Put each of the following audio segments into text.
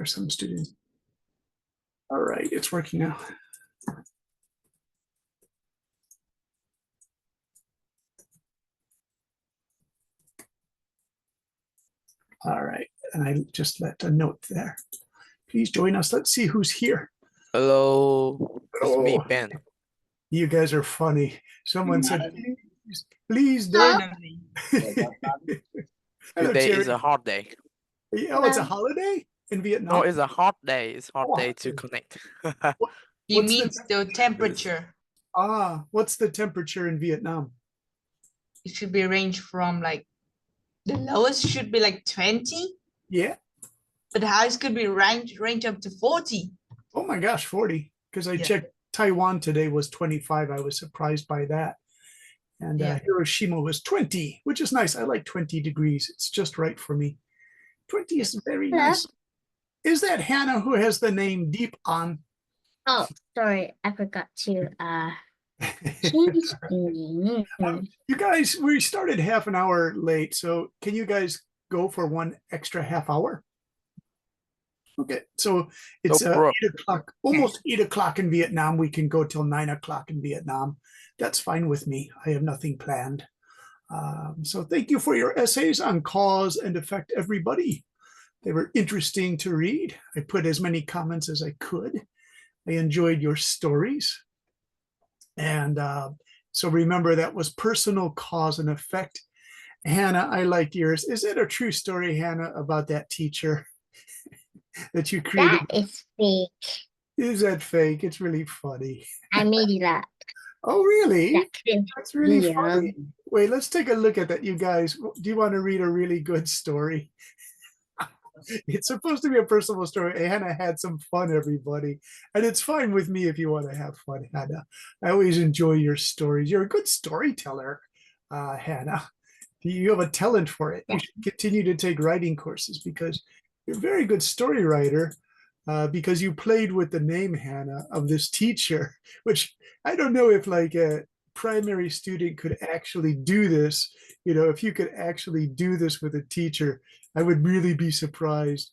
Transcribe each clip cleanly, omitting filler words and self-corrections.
are some students. All right, it's working now. All right, and I just let a note there. Please join us. Let's see who's here. Hello, it's me, Oh, Ben. you guys are funny. Someone said, please don't. Hello, Today Cherry. is a hot day. Oh, it's a holiday in Vietnam? No, it's a hot day. It's hot Oh, day to connect. He What's means the temperature. What's the temperature in Vietnam? It should be range from like the lowest should be like 20, Yeah. but the highest could be range up to 40. Oh my gosh, 40. Because I Yeah. checked Taiwan today was 25. I was surprised by that. And Yeah. Hiroshima was 20, which is nice. I like 20 degrees. It's just right for me. 20 is very nice. Is that Hannah who has the name Deep On? Oh, sorry, I forgot to change the name. You guys, we started half an hour late, so can you guys go for one extra half hour? Okay, so it's No problem. 8 o'clock, almost 8 o'clock in Vietnam. We can go till 9 o'clock in Vietnam. That's fine with me. I have nothing planned. So thank you for your essays on cause and effect, everybody. They were interesting to read. I put as many comments as I could. I enjoyed your stories. And so remember, that was personal cause and effect. Hannah, I liked yours. Is it a true story, Hannah, about that teacher that you created? That is fake. Is that fake? It's really funny. I made it up. Oh, really? That That's really video. funny. Wait, let's take a look at that, you guys. Do you want to read a really good story? It's supposed to be a personal story. Hannah had some fun, everybody. And it's fine with me if you want to have fun, Hannah. I always enjoy your stories. You're a good storyteller, Hannah. You have a talent for it. You should continue to take writing courses because you're a very good story writer. Because you played with the name, Hannah, of this teacher, which I don't know if like a primary student could actually do this. You know, if you could actually do this with a teacher, I would really be surprised.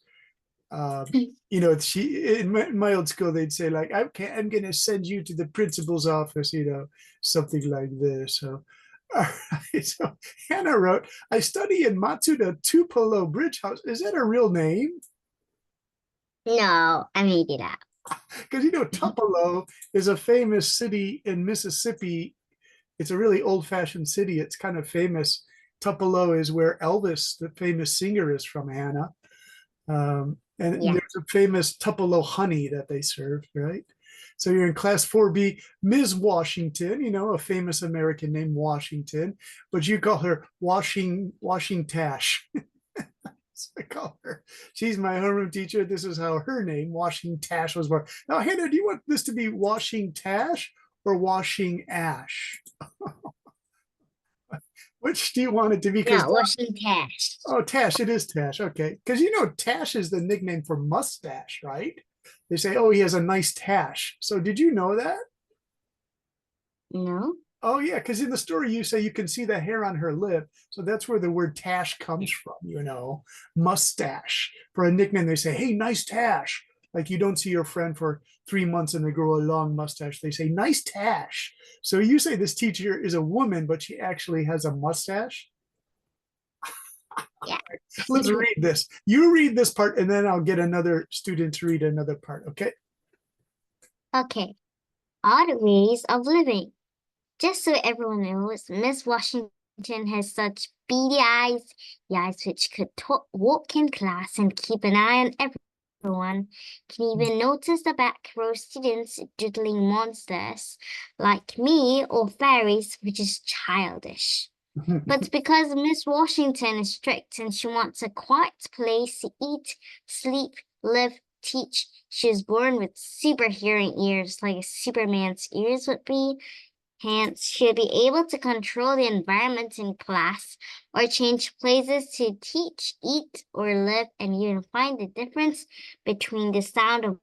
You know, in my old school, they'd say like, okay, I'm going to send you to the principal's office, you know, something like this. So, all right. So Hannah wrote, I study in Matsuda Tupelo Bridge House. Is that a real name? No, I made it up. Because, you know, Tupelo is a famous city in Mississippi. It's a really old-fashioned city. It's kind of famous. Tupelo is where Elvis, the famous singer, is from, Hannah. And there's a famous Tupelo honey that they serve, right? So you're in class 4B. Ms. Washington, you know, a famous American named Washington, but you call her Washingtash. I call her. She's my homeroom teacher. This is how her name, Washingtash, was born. Now, Hannah, do you want this to be Washingtash or Washing Ash? Which do you want it to be? No, Washingtash. Oh, Tash, it is Tash. Okay. Because you know, Tash is the nickname for mustache, right? They say, oh, he has a nice tash. So did you know that? No. Oh, yeah, because in the story you say you can see the hair on her lip. So that's where the word tash comes from, you know, mustache. For a nickname, they say, hey, nice tash. Like you don't see your friend for 3 months and they grow a long mustache. They say, nice tash. So you say this teacher is a woman, but she actually has a mustache? Yeah. Let's read this. You read this part, and then I'll get another student to read another part, okay? Okay. Odd ways of living. Just so everyone knows, Miss Washington has such beady eyes, the eyes which could walk in class and keep an eye on everyone. Can even notice the back row students doodling monsters like me or fairies, which is childish. But because Miss Washington is strict and she wants a quiet place to eat, sleep, live, teach, she was born with super hearing ears like a Superman's ears would be. Hence, she'll be able to control the environment in class or change places to teach, eat, or live, and even find the difference between the sound of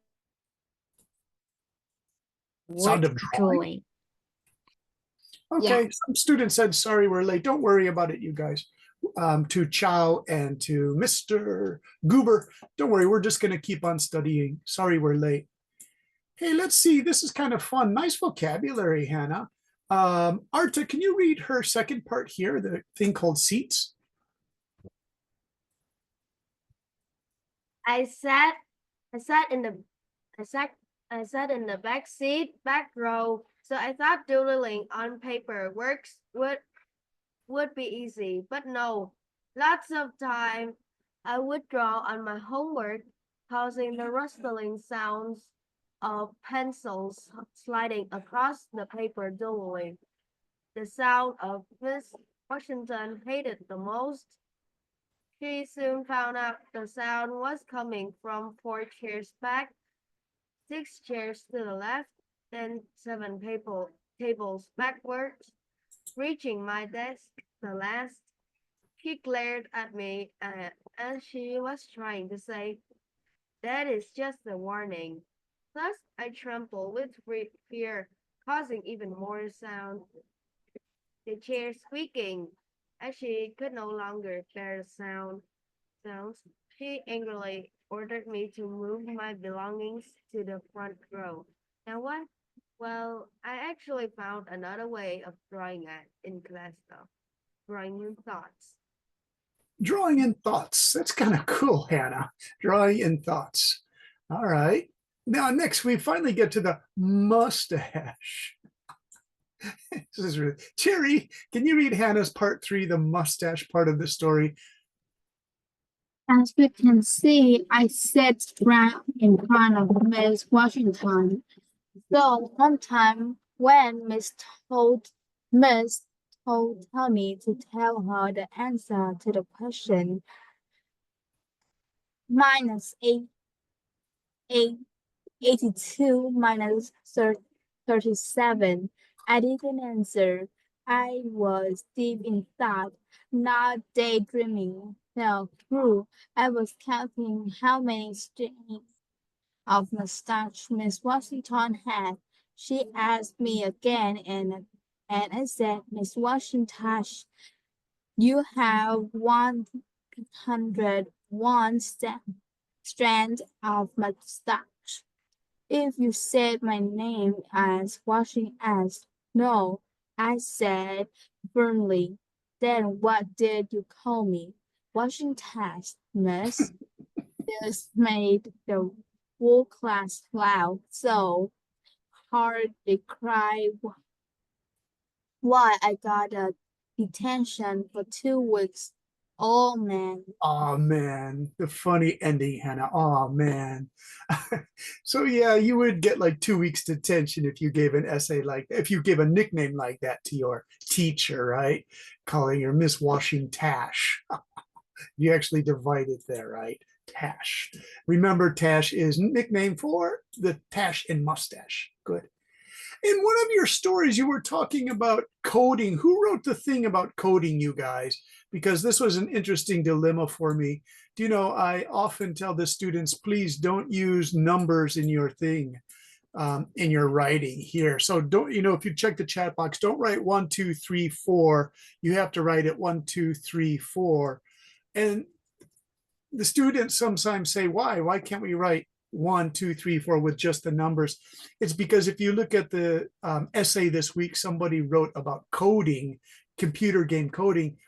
drawing. Okay, some students said, sorry, we're late. Don't worry about it, you guys. to Chow and to Mr. Goober. Don't worry, we're just going to keep on studying. Sorry, we're late. Hey, let's see. This is kind of fun. Nice vocabulary, Hannah. Arta, can you read her second part here, the thing called seats? I sat I sat in the I sat in the back seat, back row, so I thought doodling on paper works would be easy, but no. Lots of time I would draw on my homework, causing the rustling sounds of pencils sliding across the paper doodling. The sound of Miss Washington hated the most. She soon found out the sound was coming from 4 chairs back, 6 chairs to the left, and 7 tables backwards. Reaching my desk, the last, she glared at me as she was trying to say, "That is just a warning." Thus, I trembled with fear, causing even more sound. The chair squeaking, as she could no longer bear the sounds. She angrily ordered me to move my belongings to the front row. Now what? Well, I actually found another way of drawing it in class though. Drawing in thoughts. Drawing in thoughts. That's kind of cool, Hannah. Drawing in thoughts. All right. Now, next, we finally get to the mustache. This is really Terry, can you read Hannah's part 3, the mustache part of the story? As you can see, I sat down in front of Miss Washington. So one time when Miss told me to tell her the answer to the question minus 82 minus 37, I didn't answer. I was deep in thought, not daydreaming. No, true. I was counting how many strings of mustache Miss Washington had. She asked me again, and I said, "Miss Washington, you have 101 strands of mustache. If you said my name as Washington asked, no, I said firmly. Then what did you call me? Washington, miss." This made the whole class laugh so hard they cried. Why, I got a detention for 2 weeks. Oh man. Oh man, the funny ending, Hannah. Oh man. So yeah, you would get like 2 weeks detention if you gave an essay like if you give a nickname like that to your teacher, right? Calling her Miss Washingtash. You actually divide it there, right? Tash. Remember, Tash is nickname for the tash and mustache. Good. In one of your stories, you were talking about coding. Who wrote the thing about coding, you guys? Because this was an interesting dilemma for me. Do you know, I often tell the students, please don't use numbers in your thing, in your writing here. So don't, if you check the chat box, don't write 1, 2, 3, 4. You have to write it 1, 2, 3, 4. And the students sometimes say, why? Why can't we write 1, 2, 3, 4 with just the numbers? It's because if you look at the essay this week, somebody wrote about coding, computer game coding.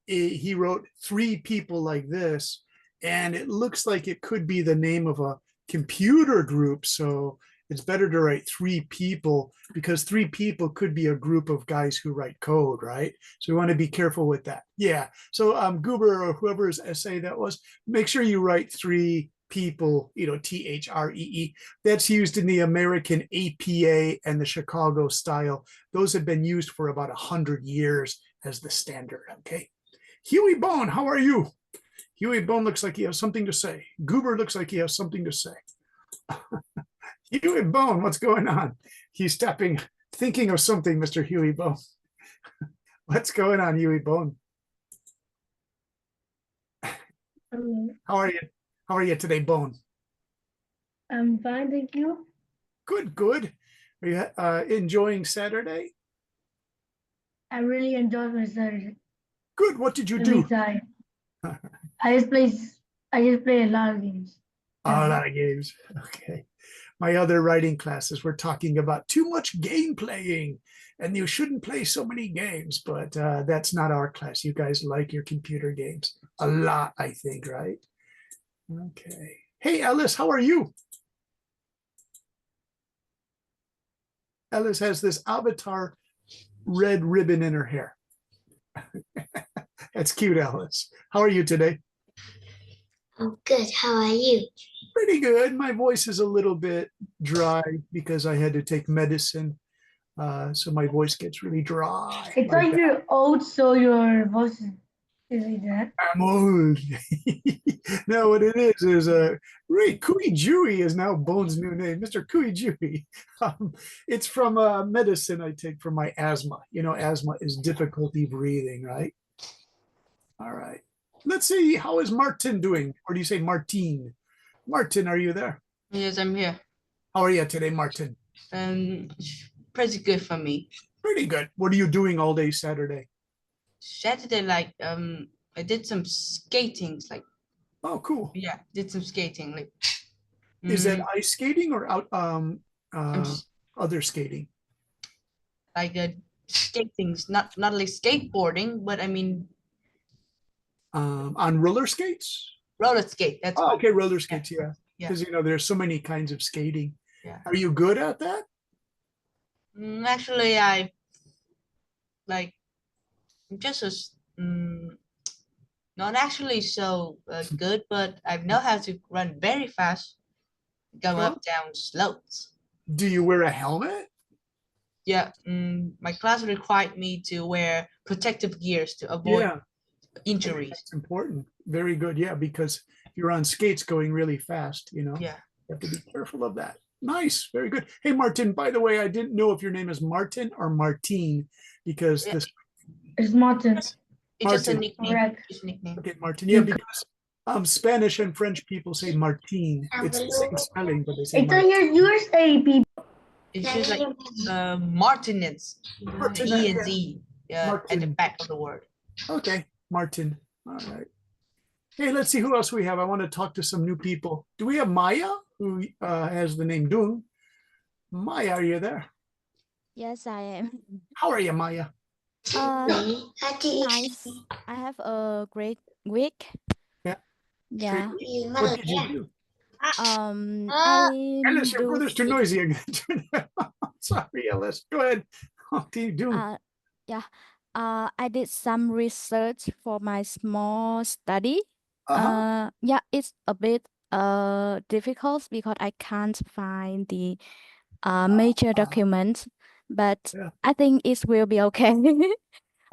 He wrote 3 people like this, and it looks like it could be the name of a computer group. So it's better to write 3 people because 3 people could be a group of guys who write code, right? So we want to be careful with that. Yeah. So Goober or whoever's essay that was, make sure you write 3 people, THREE. That's used in the American APA and the Chicago style. Those have been used for about 100 years as the standard. Okay. Huey Bone, how are you? Huey Bone looks like he has something to say. Goober looks like he has something to say. Huey Bone, what's going on? He's thinking of something, Mr. Huey Bone. What's going on, Huey Bone? How are you? How are you today, Bone? I'm fine, thank you. Good, good. Are you enjoying Saturday? I really enjoyed my Saturday. Good. What did you Every do? time. I just play. I just play a lot of games. A lot of games. Okay. My other writing classes were talking about too much game playing, and you shouldn't play so many games. But that's not our class. You guys like your computer games a lot, I think, right? Okay. Hey, Ellis, how are you? Ellis has this avatar red ribbon in her hair. That's cute, Ellis. How are you today? I'm good. How are you? Pretty good. My voice is a little bit dry because I had to take medicine. So my voice gets really dry. I thought you're old, so your voice is like that. I'm old. No, what it is Ray Kui Jui is now Bones' new name, Mr. Kui Jui. It's from medicine I take for my asthma. You know, asthma is difficulty breathing, right? All right. Let's see. How is Martin doing? Or do you say Martine? Martin, are you there? Yes, I'm here. How are you today, Martin? Pretty good for me. Pretty good. What are you doing all day Saturday? Saturday, like I did some skating, like Oh, cool. yeah, did some skating, like. Is that mm, ice skating or out s- other skating? like skating's not like skateboarding, but I mean On roller skates? roller skate. That's Oh, what. okay, roller skates, yeah. Yeah. Because you know there's so many kinds of skating. Yeah. Are you good at that? Actually, I like just not actually so good, but I know how to run very fast, go Sure. up down slopes. Do you wear a helmet? Yeah, my class required me to wear protective gears to avoid Yeah, injuries. that's important. Very good. Yeah, because you're on skates going really fast, you know. Yeah. You have to be careful of that. Nice, very good. Hey, Martin, by the way, I didn't know if your name is Martin or Martine because Yeah. this, It's Martin. It's just a Martin. nickname. Correct. Just a nickname. okay, Martin. Yeah, because Spanish and French people say Martine. It's the same spelling, but they say I thought Martin. yours a people. It's just like Martinez, the Martinez, E and yeah. Z at the Martin. back of the word. Okay, Martin. All right. Hey, let's see who else we have. I want to talk to some new people. Do we have Maya, who has the name Dung? Maya, are you there? Yes, I am. How are you, Maya? Nice. I have a great week. Yeah. Yeah. What did you do? I'm Ellis, your brother's too doing noisy again. Sorry, Ellis. Go ahead. What do you do? yeah. I did some research for my small study. Uh-huh. Yeah, it's a bit difficult because I can't find the major documents, but Yeah. I think it will be okay.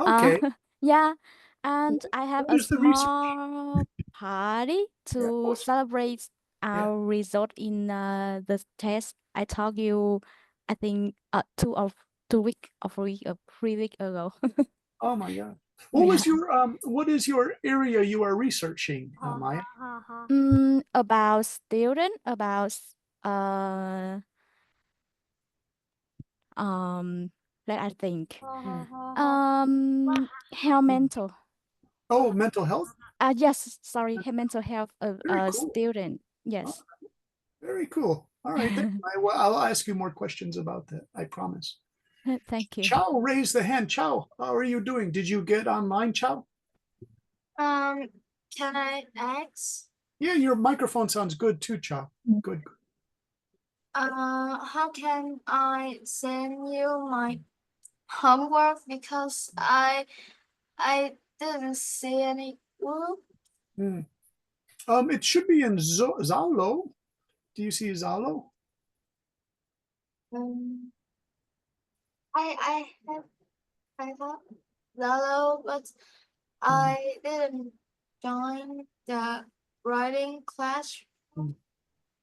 Okay. Yeah, and I have What a is the research? small party to what's- celebrate our result in the test. I told you, I think 2 week or 3 week ago. Oh my God. What was your what is your area you are researching, Maya? About student, about let I think. Health mental. Oh, mental health? Yes, sorry, mental health of Very a cool. student. Yes. Very cool. All right. Then I'll ask you more questions about that. I promise. Thank you. Chow, raise the hand. Chow, how are you doing? Did you get online, Chow? Can I ask? Yeah, your microphone sounds good too, Chow. Good. How can I send you my homework because I didn't see any group. It should be in Zalo. Do you see Zalo? I have Zalo, but I didn't join the writing class.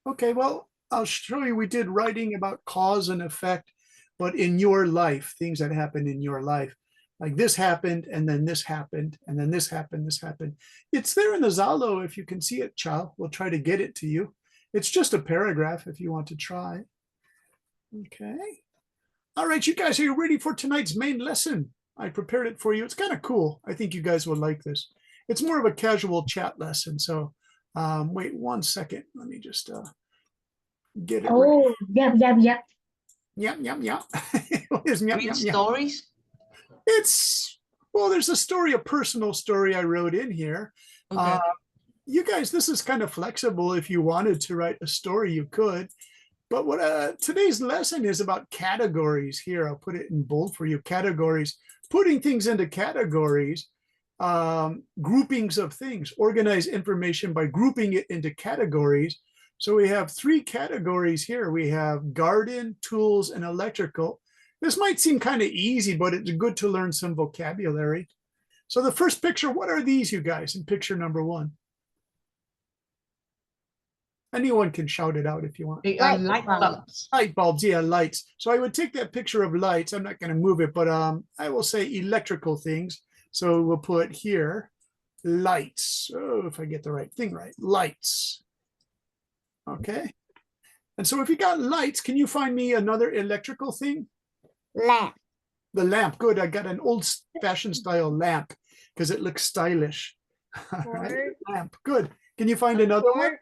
Okay, well, I'll show you. We did writing about cause and effect, but in your life, things that happened in your life. Like this happened, and then this happened, and then this happened, this happened. It's there in the Zalo if you can see it, Chow. We'll try to get it to you. It's just a paragraph if you want to try. Okay. All right, you guys, are you ready for tonight's main lesson? I prepared it for you. It's kind of cool. I think you guys would like this. It's more of a casual chat lesson. So wait 1 second. Let me just get it ready. Oh, yep, yep, yep. Yep, yep, yep. What is yep, Read yep, yep? stories. It's, well, there's a story, a personal story I wrote in here. Okay. You guys, this is kind of flexible. If you wanted to write a story, you could. But what today's lesson is about categories. Here, I'll put it in bold for you. Categories, putting things into categories, groupings of things, organize information by grouping it into categories. So we have 3 categories here. We have garden, tools, and electrical. This might seem kind of easy, but it's good to learn some vocabulary. So the first picture, what are these, you guys, in picture number 1? Anyone can shout it out if you want. They are light bulbs. Light bulbs, yeah, lights. So I would take that picture of lights. I'm not going to move it, but I will say electrical things. So we'll put here lights. Oh, if I get the right thing right, lights. Okay. And so if you got lights, can you find me another electrical thing? Lamp. The lamp. Good. I got an old-fashioned style lamp because it looks stylish. All right. Cord. Lamp. Good. Can you find another one? Cord.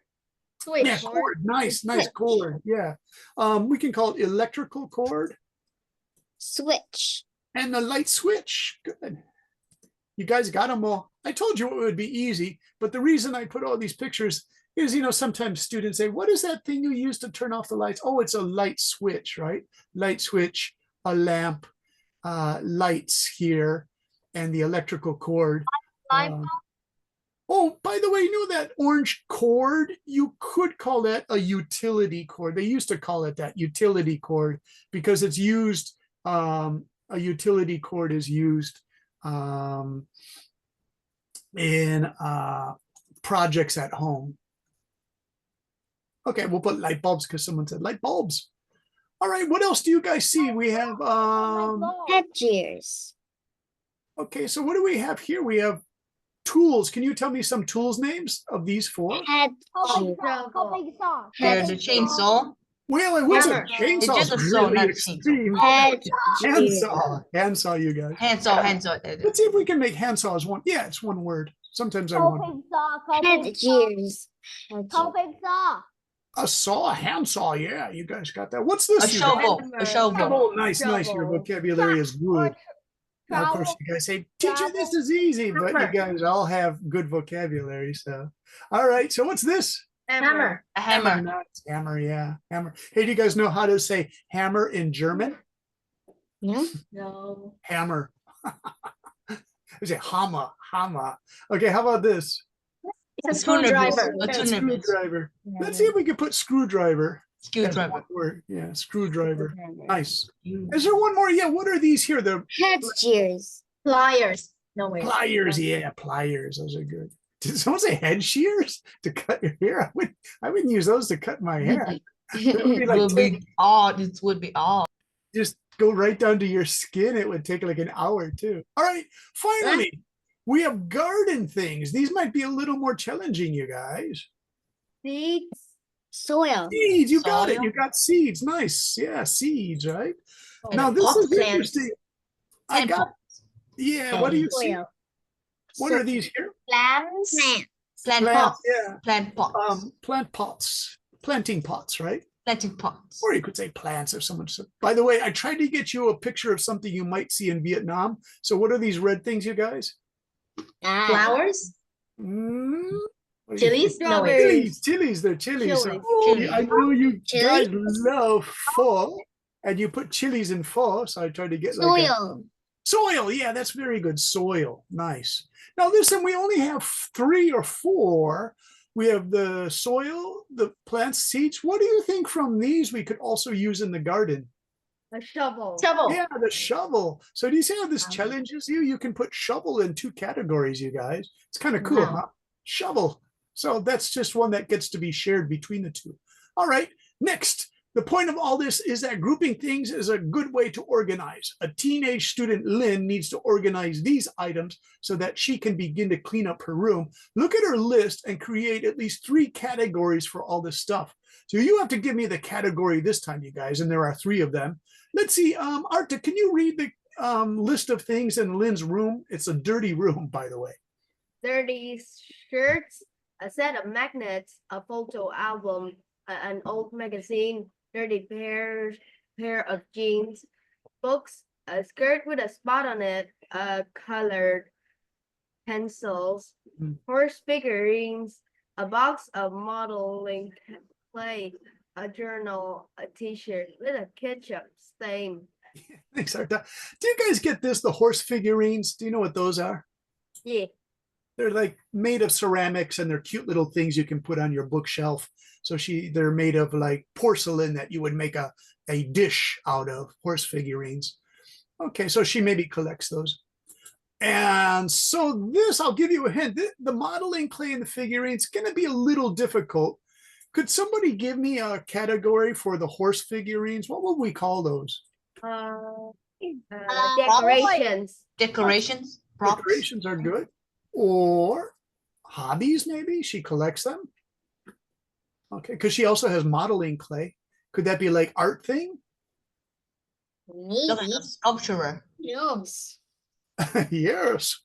Switch. Yeah, cord. Nice, nice Switch. cord. Yeah. We can call it electrical cord Switch. and the light switch. Good. You guys got them all. I told you it would be easy, but the reason I put all these pictures is, you know, sometimes students say, what is that thing you use to turn off the lights? Oh, it's a light switch, right? Light switch, a lamp, lights here, and the electrical cord. Light Oh, by the way, you know that orange cord? You could call that a utility cord. They used to call it that, utility cord, because it's used, a utility cord is used in projects at home. Okay, we'll put light bulbs because someone said light bulbs. All right, what else do you guys see? We have, Headgears. okay, so what do we have here? We have tools. Can you tell me some tools names of these 4? Headgear. There's the chainsaw. Well, it wasn't Hammer. chainsaw. It's just a It's saw, really not a extreme. Headgear. Handsaw. Handsaw, you guys. Handsaw. Let's see if we can make handsaw as one. Yeah, it's one word. Sometimes I want Headgears. a saw, a handsaw. Yeah, you guys got that. What's this? A you guys? shovel. A shovel. Oh, nice, nice. Your Shovel. vocabulary is good. Now, of course, you guys say, teacher, this is easy, but you guys all have good vocabulary. So, all right. So, what's this? Hammer. A hammer. Nice. Hammer, yeah, hammer. Hey, do you guys know how to say hammer in German? Yeah. No. Hammer. They say hammer, hammer. Okay, how about this? A screwdriver. A Yeah, screwdriver. screwdriver. Let's see if we can put screwdriver. as Screwdriver. one word. Yeah, screwdriver. Nice. Is there one more? Yeah, what are these here? The Headgears. Pliers. No way. pliers. Yeah, pliers. Those are good. Did someone say head shears to cut your hair? I wouldn't use those to cut my hair. That would be It like would be odd. It would be odd. just go right down to your skin. It would take like an hour too. All right, finally, we have garden things. These might be a little more challenging, you guys. Seeds. Soil. Seeds, you got it. Soil. You got seeds. Nice. Yeah, seeds, right? And Now this pot is plants. interesting. I And got, pot- yeah, what do you see? Soil. What are these here? plants. Plant. Plant Plant, pots. yeah. Plant pots. Plant pots, planting pots, right? Planting pots. Or you could say plants if someone said. By the way, I tried to get you a picture of something you might see in Vietnam. So what are these red things, you guys? Ah. Flowers. Mm, what do you Chilies. think? No way. Chilies, chilies, they're chilies. So, Chilies. I know you guys Chilies? love pho, and you put chilies in pho. So I tried to get like a, Soil. soil. Yeah, that's very good. Soil. Nice. Now listen, we only have 3 or 4. We have the soil, the plants, seeds. What do you think from these we could also use in the garden? A shovel. Shovel. Yeah, the shovel. So do you see how this challenges you? You can put shovel in 2 categories, you guys. It's kind of cool, Wow. huh? Shovel. So that's just one that gets to be shared between the 2. All right, next. The point of all this is that grouping things is a good way to organize. A teenage student, Lynn, needs to organize these items so that she can begin to clean up her room. Look at her list and create at least 3 categories for all this stuff. So you have to give me the category this time, you guys, and there are 3 of them. Let's see, Arta, can you read the list of things in Lynn's room. It's a dirty room, by the way. Dirty shirts, a set of magnets, a photo album, an old magazine, dirty pair of jeans, books, a skirt with a spot on it, colored pencils, Mm. horse figurines, a box of modeling clay, a journal, a t-shirt with a ketchup stain. Thanks, Arta. Do you guys get this? The horse figurines? Do you know what those are? Yeah. They're like made of ceramics and they're cute little things you can put on your bookshelf. So they're made of like porcelain that you would make a dish out of, horse figurines. Okay, so she maybe collects those. And so this, I'll give you a hint. The modeling clay and the figurines going to be a little difficult. Could somebody give me a category for the horse figurines? What would we call those? Decorations. Decorations, props. Decorations are good. Or hobbies, maybe? She collects them. Okay, because she also has modeling clay. Could that be like art thing? Look like Maybe. a sculpturer. Yes. Yes.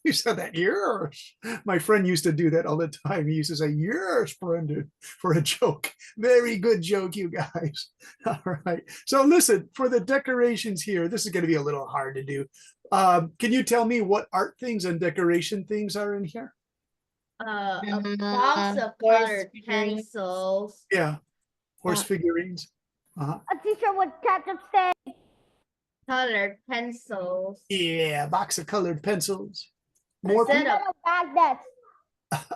You said that, yes. My friend used to do that all the time. He used to say, yes, Brendan, for a joke. Very good joke, you guys. All right. So listen, for the decorations here, this is going to be a little hard to do. Can you tell me what art things and decoration things are in here? A box of horse colored figurines. pencils. Yeah. Horse Uh, figurines. Uh-huh. A t-shirt with ketchup stain. Colored pencils. Yeah, box of colored pencils. A More set people? of magnets.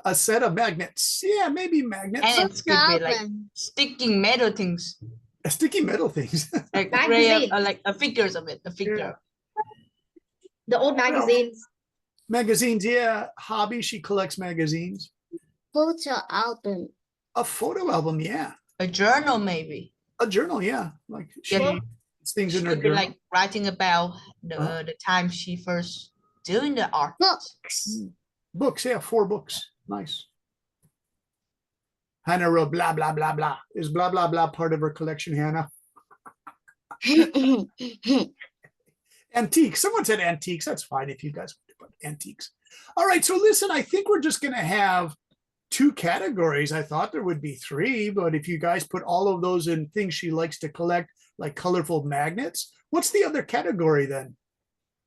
A set of magnets. Yeah, maybe magnets. And it's could be like Album. sticking metal things, Sticky metal things. like Magazine. like figures of it, a figure. The old magazines. Magazines, yeah. Hobby, she collects magazines. Photo album. A photo album, yeah. A journal maybe. A journal, yeah. Like she Yeah. puts things She in her could be journal. like writing about Huh? the time she first doing the art. Books. Books, yeah, 4 books. Nice. Hannah wrote blah, blah, blah, blah. Is blah, blah, blah part of her collection, Hannah? Antiques. Someone said antiques. That's fine if you guys want to put antiques. All right. So listen, I think we're just going to have 2 categories. I thought there would be 3, but if you guys put all of those in things she likes to collect, like colorful magnets, what's the other category then?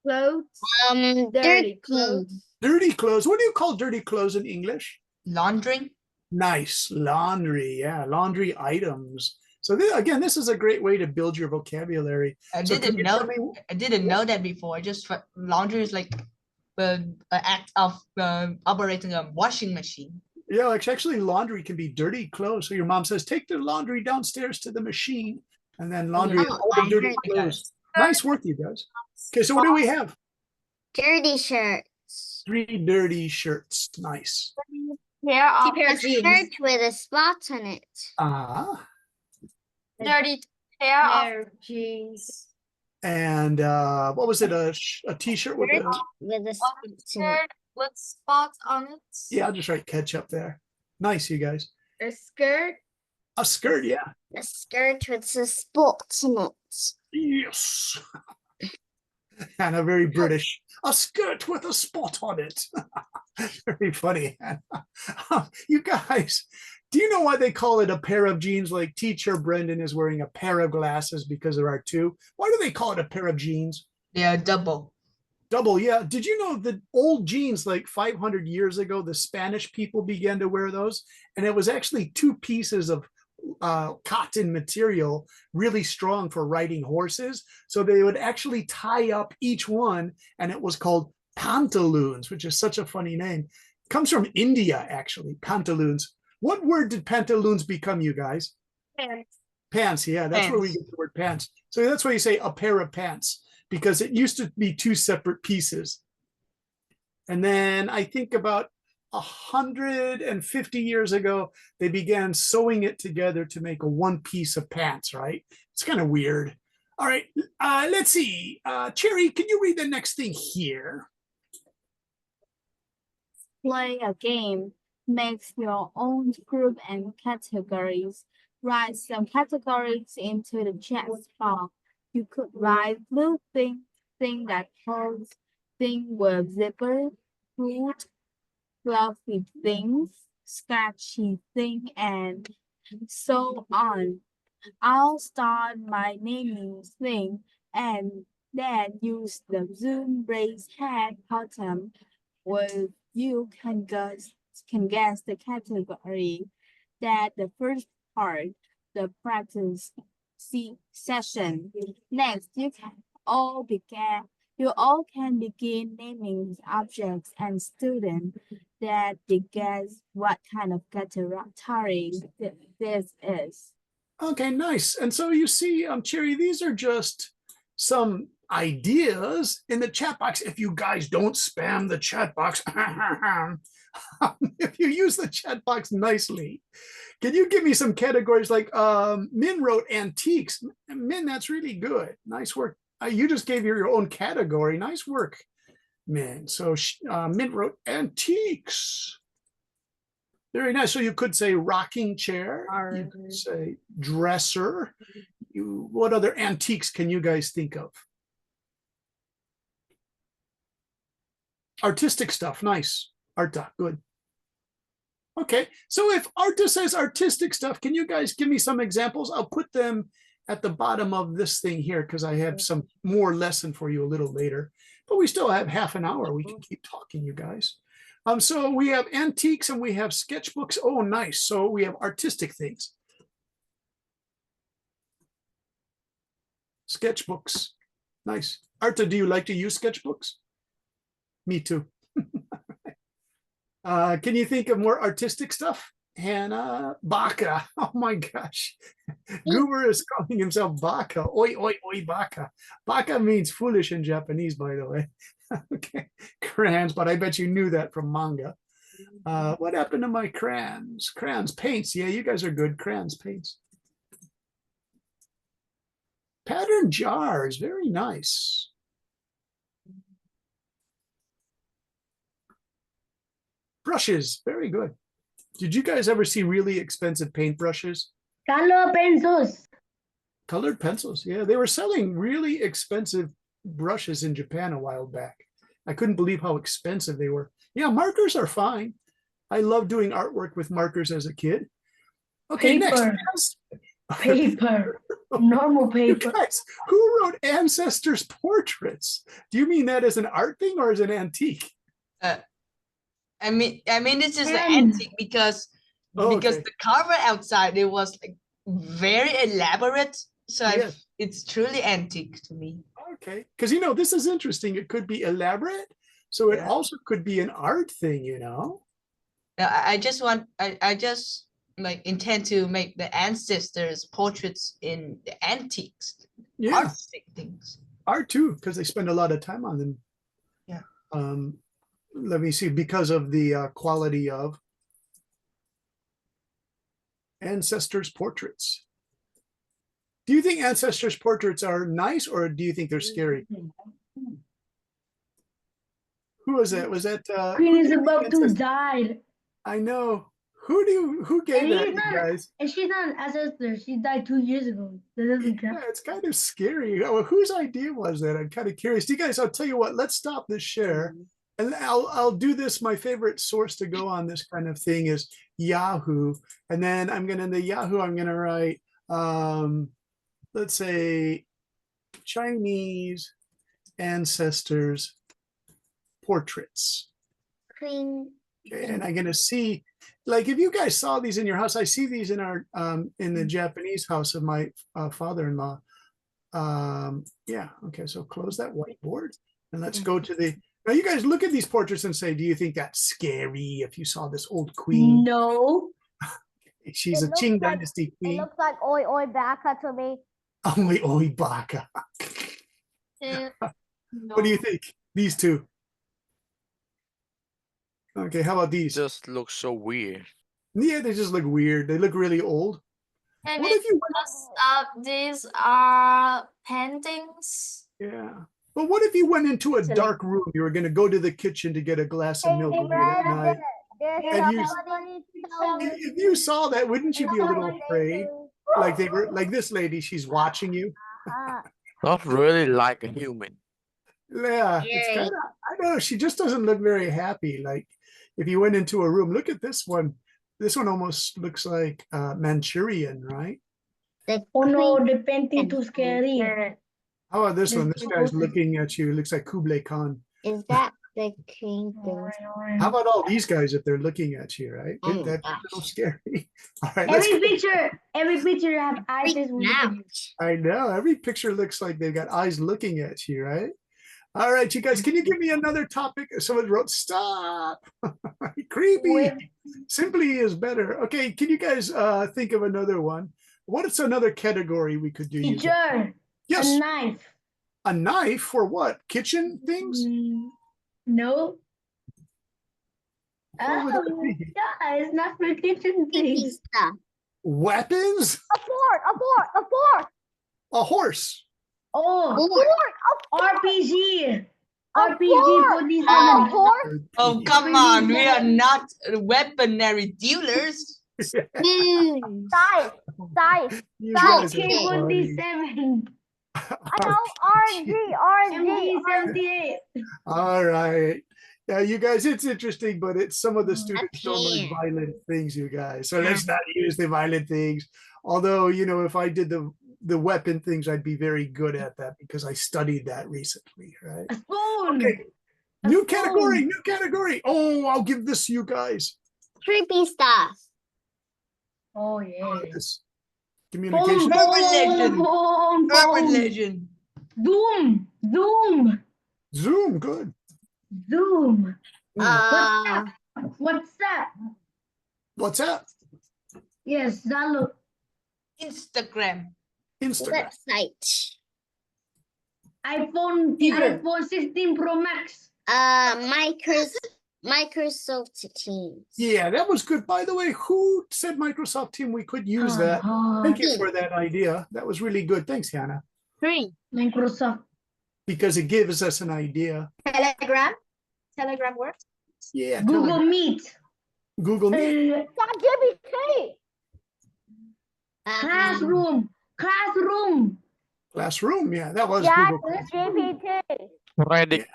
Clothes. Dirty Dirty clothes. clothes. Dirty clothes. What do you call dirty clothes in English? Laundry. Nice. Laundry. Yeah. Laundry items. So again, this is a great way to build your vocabulary. I So can didn't you know. tell me- I didn't know that before. Laundry is like an act of operating a washing machine. Yeah, actually laundry can be dirty clothes. So your mom says, take the laundry downstairs to the machine and then laundry Oh, all the I dirty heard that. clothes. Nice work, you guys. Okay, so what do we have? Dirty shirts. 3 dirty shirts. Nice. Pair of Pair A of jeans. shirt with a spot on it. Ah, dirty pair of Pair of jeans. and what was it? A t-shirt with Shirt a, with a spot on it. shirt with spots on it. yeah, I'll just write ketchup there. Nice, you guys. A skirt. A skirt, yeah. A skirt with a spot on it. Yes. Hannah, very British. A skirt with a spot on it. Very funny, Hannah. You guys, do you know why they call it a pair of jeans? Like teacher Brendan is wearing a pair of glasses because there are 2. Why do they call it a pair of jeans? They are double. Double, yeah. Did you know that old jeans, like 500 years ago, the Spanish people began to wear those? And it was actually 2 pieces of cotton material, really strong for riding horses. So they would actually tie up each one, and it was called pantaloons, which is such a funny name. Comes from India, actually, pantaloons. What word did pantaloons become, you guys? Pants. Pants, yeah, that's where we Pants. get the word pants. So that's why you say a pair of pants, because it used to be 2 separate pieces. And then I think about 150 years ago, they began sewing it together to make a 1 piece of pants, right? It's kind of weird. All right, let's see. Cherry, can you read the next thing here? Play a game. Make your own group and categories. Write some categories into the chat box. You could write blue thing that holds thing with zipper, fruit, fluffy things, scratchy thing, and so on. I'll start my naming thing and then use the Zoom raise hand button where you can guess the category. That the first part, the practice session. Next, you all can begin naming objects and students that they guess what kind of category this is. Okay, nice. And so you see, Cherry, these are just some ideas in the chat box. If you guys don't spam the chat box, if you use the chat box nicely, can you give me some categories like Min wrote antiques? Min, that's really good. Nice work. You just gave your own category. Nice work, Min. So Min wrote antiques. Very nice. So you could say rocking chair. You could say dresser. What other antiques can you guys think of? Artistic stuff. Nice. Arta. Good. Okay. So if Arta says artistic stuff, can you guys give me some examples? I'll put them at the bottom of this thing here because I have some more lesson for you a little later. But we still have half an hour. We can keep talking, you guys. So we have antiques and we have sketchbooks. Oh, nice. So we have artistic things. Sketchbooks. Nice. Arta, do you like to use sketchbooks? Me too. Can you think of more artistic stuff? Hannah, Baka. Oh my gosh. Goober is calling himself Baka. Oi, oi, oi, Baka. Baka means foolish in Japanese, by the way. Okay. Crayons, but I bet you knew that from manga. What happened to my crayons? Crayons, paints. Yeah, you guys are good. Crayons, paints. Pattern jars. Very nice. Brushes. Very good. Did you guys ever see really expensive paintbrushes? Color pencils. Colored pencils. Yeah, they were selling really expensive brushes in Japan a while back. I couldn't believe how expensive they were. Yeah, markers are fine. I love doing artwork with markers as a kid. Okay, Paper. next. Paper. Normal paper. Guys, who wrote ancestors' portraits? Do you mean that as an art thing or as an antique? I mean, this is an Pen. antique because Okay. the cover outside it was like very elaborate. So Yes. it's truly antique to me. Okay, because you know this is interesting. It could be elaborate, so it Yeah. also could be an art thing. You know. I just like intend to make the ancestors' portraits in the antiques, Yeah, artistic things. art too, because they spend a lot of time on them. Yeah. Let me see, because of the quality of ancestors' portraits. Do you think ancestors' portraits are nice, or do you think they're scary? Who was that? Was that Queen is about to die. I know. Who gave And that, he's you not- guys? And she's not an ancestor. She died 2 years ago. That doesn't Yeah, count. it's kind of scary. Oh, whose idea was that? I'm kind of curious. You guys, I'll tell you what, let's stop this share. And I'll do this. My favorite source to go on this kind of thing is Yahoo. And then I'm gonna in the Yahoo, I'm gonna write let's say Chinese ancestors portraits. Queen. Okay, and I'm gonna see, like, if you guys saw these in your house, I see these in our in the Japanese house of my father-in-law. Yeah, okay, so close that whiteboard and let's go to the, now you guys look at these portraits and say, do you think that's scary if you saw this old queen? No. She's It a looks Qing like- dynasty It queen. looks like oi oi baka to me. Only oi baka. What do you think? These two. Okay, how about these? Just looks so weird. Yeah, they just look weird. They look really old. Maybe What if you because these are paintings. Yeah. But what if you went into a dark room? You were going to go to the kitchen to get a glass of milk late at night. And if you saw that, wouldn't you be a little afraid? Like they were, like this lady, she's watching you. Not really like a human. Yeah, it's Very. kind of, I don't know, she just doesn't look very happy. Like if you went into a room, look at this one. This one almost looks like Manchurian, right? The Oh no, queen the painting and too scary. How about this This one? This is guy's awesome. looking at you. Looks like Kublai Khan. is that the queen thing? How about all these guys if they're looking at you, right? Oh my That's a gosh. little scary. All right, let's Every go. picture have eyes. Freak is when you look at you. I know every picture looks like they've got eyes looking at you, right? All right, you guys, can you give me another topic? Someone wrote stop. Creepy. Wait. Simply is better. Okay, can you guys think of another one? What is another category we could do? you guys? Teacher, Yes, a knife. a knife for what? Kitchen things? No. What would that Oh, be? yeah, it's not for kitchen Creepy things. stuff. Weapons? A fork, a fork, a fork, A horse. Oh, Or RPG. A RPG fork. 47. a horse. Oh, come on. We are not weaponry dealers. spoon. Size, size. You Guys, guys are funny. AK-47. I know RNG, RNG. MG-78. All right. Yeah, you guys, it's interesting, but it's some of the students don't like can't. violent things, you guys. So let's not use the violent things. Although, you know, if I did the weapon things, I'd be very good at that because I studied that recently, right? A spoon. Okay. A New spoon. category, new category. Oh, I'll give this to you guys. Creepy stuff. Oh, yeah. This Phone, communication. Urban legend. phone, Urban phone. legend. Zoom. Zoom. Zoom, good. Zoom. Uh, WhatsApp. What's that? Yes, Zalo. Instagram. Instagram. website. iPhone 16 Pro Max. Microsoft Teams. Yeah, that was good. By the way, who said Microsoft Team? We could use that. Thank you for that idea. That was really good. Thanks, Hannah. 3. Microsoft. Because it gives us an idea. Telegram. Telegram works. Yeah. Google Meet. Google Meet. ChatGPT. Classroom. Classroom. Classroom. Yeah, that was Google. Classroom. ChatGPT. Reddit.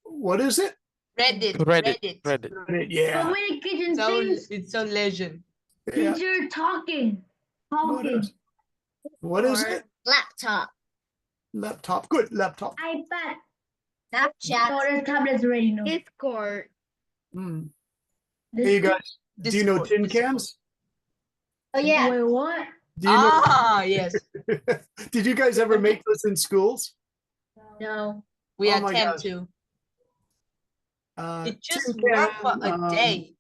What is it? Reddit. Reddit. Reddit. So Yeah. many kitchen So things. it's so legend. Yeah. Teacher talking. What Talking. is, what is it? Laptop. Laptop. Good. Laptop. iPad. Snapchat. Oh, there's tablets already. No. Discord. Hmm. This- Hey, you guys. Do you know Discord, tin Discord. cans? Oh yeah. Wait, what? Do you know? Ah, yes. Did you guys ever make those in schools? No. We Oh my attempt gosh. to. It just tin worked can, for a day.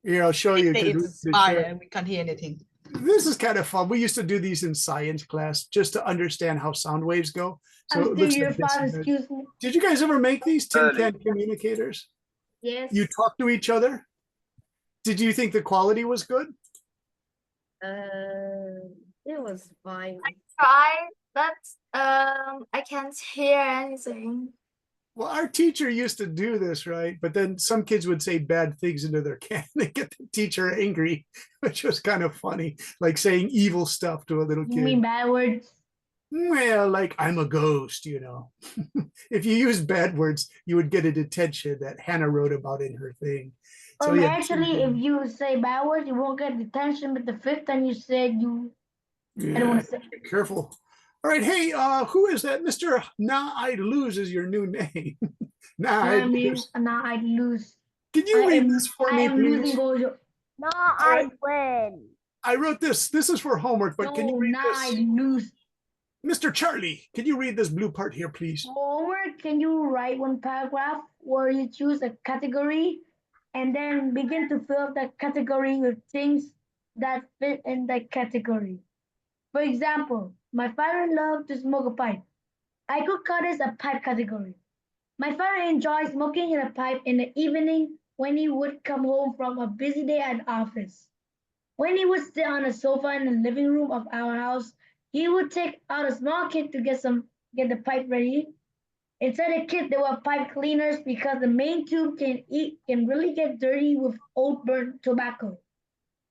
Here, I'll show you. They 'cause we used to expire share- and we can't hear anything. This is kind of fun. We used to do these in science class just to understand how sound waves go. So I'm it still looks your like this. father, excuse me. Did you guys ever make these tin can communicators? Yes. You talk to each other? Did you think the quality was good? It was fine. Try, but I can't hear anything. Well, our teacher used to do this, right? But then some kids would say bad things into their can. They get the teacher angry, which was kind of funny, like saying evil stuff to a little You mean kid. bad words? Well, like I'm a ghost, you know. If you use bad words, you would get a detention that Hannah wrote about in her thing. So yeah, Actually, if you say bad words, you won't get detention. But the fifth time you said you, I don't yeah, want to say. be careful. All right, hey, who is that? Mr. Nah, I'd lose is your new name. Nah, I'd lose. Now I lose. Can you I read am- this for I me, am please? losing Gojo. No, I win. I wrote this. This is for homework, but can you read now I this? lose. Mr. Charlie, can you read this blue part here, please? Homework, can you write one paragraph where you choose a category and then begin to fill up that category with things that fit in that category? For example, my father loved to smoke a pipe. I could call this a pipe category. My father enjoyed smoking in a pipe in the evening when he would come home from a busy day at the office. When he would sit on a sofa in the living room of our house, he would take out a small kit to get the pipe ready. Inside the kit, there were pipe cleaners because the main tube can really get dirty with old burnt tobacco.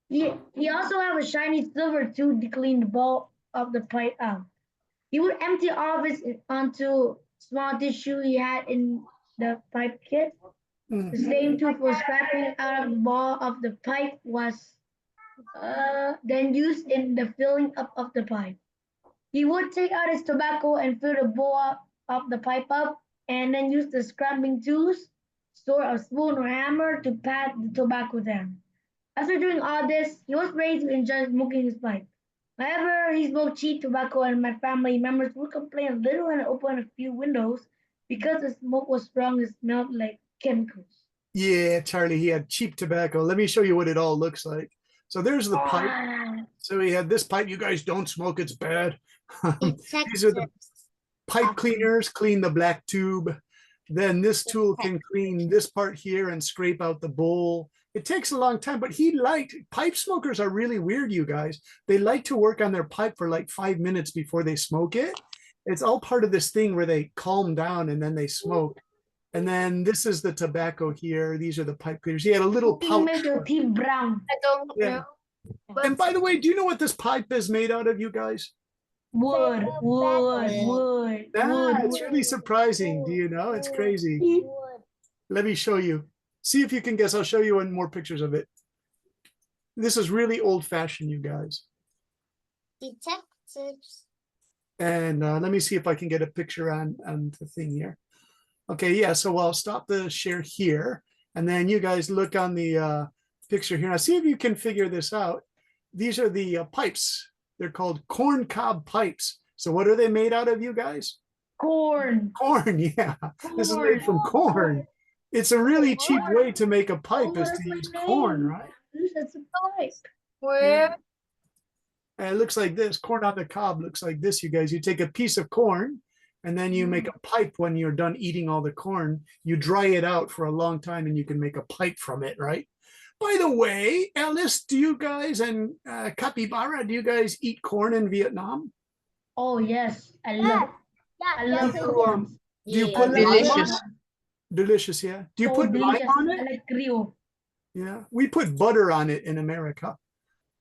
He also have a shiny silver tube to clean the ball of the pipe out. He would empty all of it onto small tissue he had in the pipe kit. Mm. The same tool for scraping out of the ball of the pipe was then used in the filling up of the pipe. He would take out his tobacco and fill the bowl of the pipe up, and then use the scraping tools, store a spoon or hammer to pat the tobacco down. After doing all this, he was ready to enjoy smoking his pipe. Whenever he smoked cheap tobacco, and my family members would complain a little and open a few windows because the smoke was strong and smelled like chemicals. Yeah, Charlie, he had cheap tobacco. Let me show you what it all looks like. So there's the pipe. Ah, So he had this pipe. You guys don't smoke, it's bad. Insect These are the tips. pipe Okay. cleaners, clean the black tube. Then this tool can clean this part here and scrape out the bowl. It takes a long time, but he liked, pipe smokers are really weird, you guys. They like to work on their pipe for like 5 minutes before they smoke it. It's all part of this thing where they calm down and then they smoke. And then this is the tobacco here. These are the pipe cleaners. He had a little he pouch. made your teeth brown. I don't Yeah. know. And by the way, do you know what this pipe is made out of, you guys? Wood, wood, wood, Ah, it's wood. really surprising. Do you know? It's crazy. Wood. Let me show you. See if you can guess. I'll show you one more pictures of it. This is really old fashioned, you guys. Detectives. And let me see if I can get a picture on the thing here. Okay, yeah, so I'll stop the share here. And then you guys look on the picture here. Now see if you can figure this out. These are the pipes. They're called corn cob pipes. So what are they made out of, you guys? Corn. Corn, yeah. This is made from corn. It's a really cheap way to make a pipe is to use corn, right? That's a pipe. Where? And it looks like this. Corn on the cob looks like this, you guys. You take a piece of corn and then you make a pipe when you're done eating all the corn. You dry it out for a long time and you can make a pipe from it, right? By the way, Alice, do you guys and Capybara, do you guys eat corn in Vietnam? Oh yes, I Yes. love. Yeah, I yes, love I corn. do. Do you Yeah. put lime on Delicious. it? Delicious, yeah. Do you So put lime delicious. on I it? like Rio. Yeah, we put butter on it in America.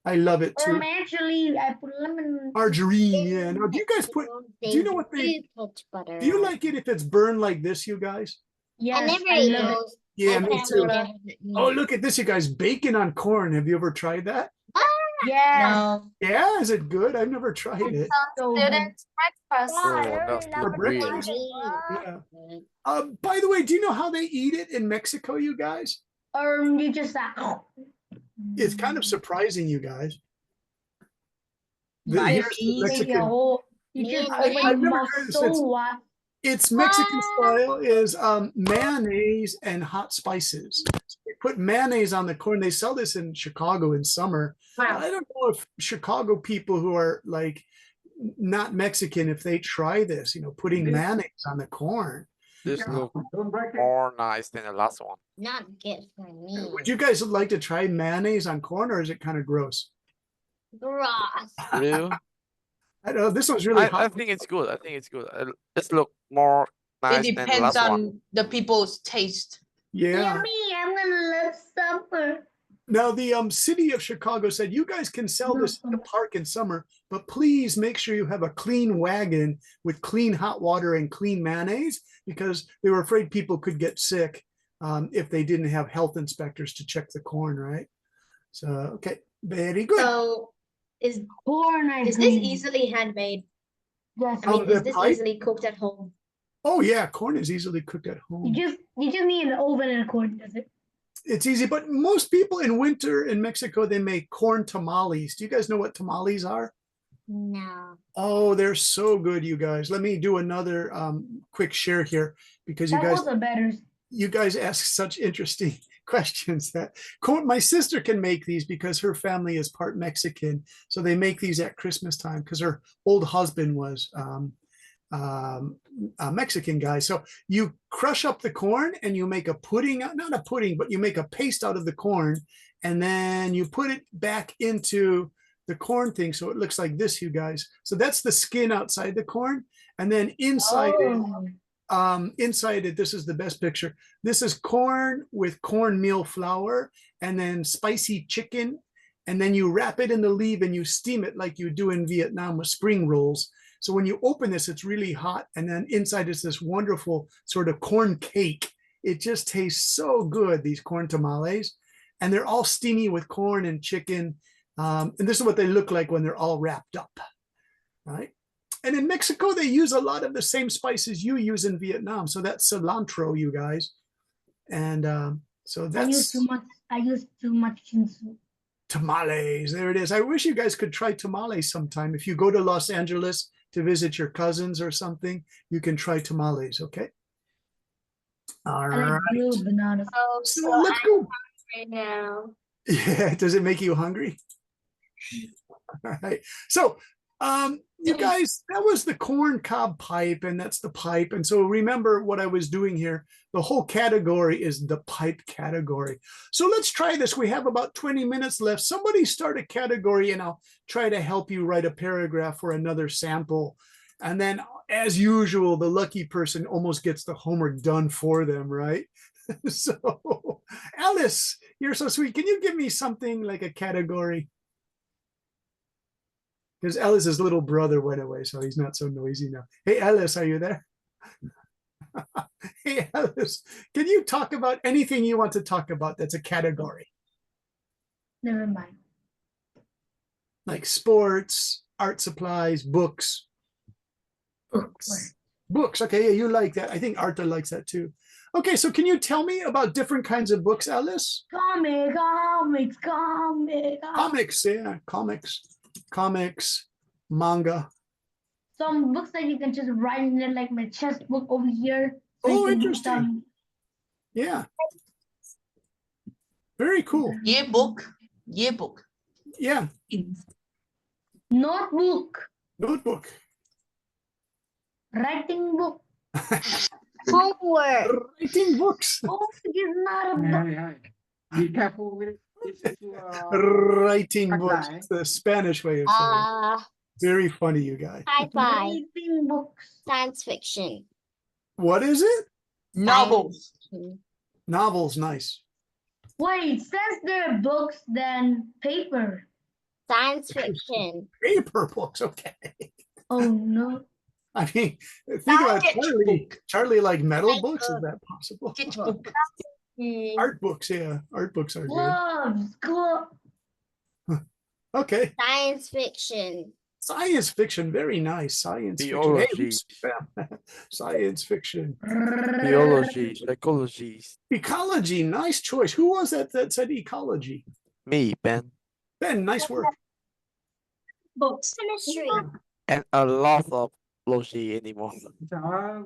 I love it too. Actually, I put lemon. Margarine, yeah. Now, do you guys put? Do you know what they? put butter Do you on like it if it's burned like this, you guys? Yes, I never I ate love it. those. Yeah, My me family too. never Oh, ate. look at this, you guys. Bacon on corn. Have you ever tried that? Yes. No. Yeah, is it good? I've never tried it. So good. Students breakfast. Yeah, I Oh, really that's love too the weird. margarine. Yeah. By the way, do you know how they eat it in Mexico, you guys? You just It's kind of surprising, you guys. Right. Here's the Mexican. You just Yeah, open I've your never mouth heard of so this. wide. It's Mexican style is mayonnaise and hot spices. They put mayonnaise on the corn. They sell this in Chicago in summer. I don't know if Chicago people who are like not Mexican, if they try this, putting mayonnaise on the corn. This looks more nice than the last one. Not good for me. Would you guys like to try mayonnaise on corn, or is it kind of gross? Gross. Real? I don't know. This one's really I hot. think it's good. I think it's good. This look more nice It than the depends last on one. the people's taste. Yeah. Yummy, I'm gonna love supper. Now the city of Chicago said you guys can sell this in the park in summer, but please make sure you have a clean wagon with clean hot water and clean mayonnaise, because they were afraid people could get sick if they didn't have health inspectors to check the corn, right? So okay, very good. So is Corn ice is this cream. easily handmade? Yes. I mean, the is this pipe? easily cooked at home? Oh yeah, corn is easily cooked at home. You just need an oven and a corn, does it? It's easy, but most people in winter in Mexico, they make corn tamales. Do you guys know what tamales are? No. Oh, they're so good, you guys. Let me do another quick share here, because That was the better. you guys ask such interesting questions that my sister can make these because her family is part Mexican. So they make these at Christmas time because her old husband was a Mexican guy. So you crush up the corn and you make a pudding, not a pudding, but you make a paste out of the corn, and then you put it back into the corn thing. So it looks like this, you guys. So that's the skin outside the corn. And then inside it, this is the best picture. This is corn with cornmeal flour and then spicy chicken and then you wrap it in the leaf and you steam it like you do in Vietnam with spring rolls. So when you open this, it's really hot, and then inside is this wonderful sort of corn cake. It just tastes so good, these corn tamales, and they're all steamy with corn and chicken. And this is what they look like when they're all wrapped up, right? And in Mexico, they use a lot of the same spices you use in Vietnam. So that's cilantro, you guys. And so I that's use too much chinsu. tamales. There it is. I wish you guys could try tamales sometime. If you go to Los Angeles to visit your cousins or something, you can try tamales, okay? All I right. like grilled bananas. Oh, So so let's I'm go. right now. Yeah, does it make you hungry? All right. So, you guys, that was the corn cob pipe, and that's the pipe. And so remember what I was doing here. The whole category is the pipe category. So let's try this. We have about 20 minutes left. Somebody start a category, and I'll try to help you write a paragraph for another sample. And then, as usual, the lucky person almost gets the homework done for them, right? So, Alice, you're so sweet. Can you give me something like a category? Because Alice's little brother went away, so he's not so noisy now. Hey, Alice, are you there? Hey, Alice, can you talk about anything you want to talk about that's a category? Never mind. Like sports, art supplies, books. Books. Books, okay, yeah, you like that. I think Arta likes that too. Okay, so can you tell me about different kinds of books, Alice? Comics. Comics, yeah, comics, manga. Some books that you can just write in there, like my chess book over here. So you Oh, can do interesting. some Yeah. Very cool. Yearbook. Yeah, notebook, notebook. writing book. Homework. Writing books. Homework is not a book. Be careful with it. Writing books. It's the Spanish way of saying it. Very funny, you guys. Sci-fi. Writing books. Science fiction. What is it? Novels. Novels, nice. Wait, since they're books, then paper. Science fiction. Paper books, okay. Oh no. I mean, think about Charlie. Sketchbook. Charlie like metal books? Is that possible? Sketchbook. Art books, yeah. Art books are good. Gloves. Okay. Science fiction. Science fiction, very nice. Science Biology. fiction. Science fiction. Biology, psychology. Ecology, nice choice. Who was that that said ecology? Me, Ben, Ben, nice work. Books. Chemistry. and a lot of logy anymore. A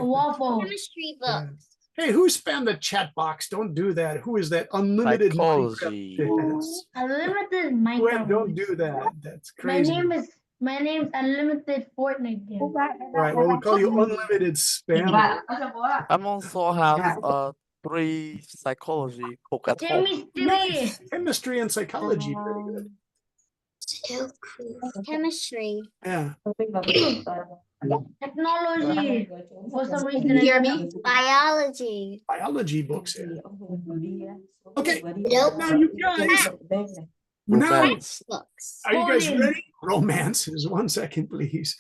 waffle. Chemistry Yeah. books. Hey, who spammed the chat box? Don't do that. Who is that? Unlimited Psychology. Minecraft. Yes. Unlimited Wait, Minecraft. don't do that. That's My crazy. name's Unlimited Fortnite game. Right, well, we'll call you unlimited spam. I'm also have 3 psychology book at home. Chemistry. Chemistry and psychology. Very good. Chemistry. Yeah. Technology. For some reason. You hear I me? Biology. Biology books. Yeah. Okay. Nope. Now you guys. Now, Romance. Books. are you guys Coding. ready? Romances. 1 second, please.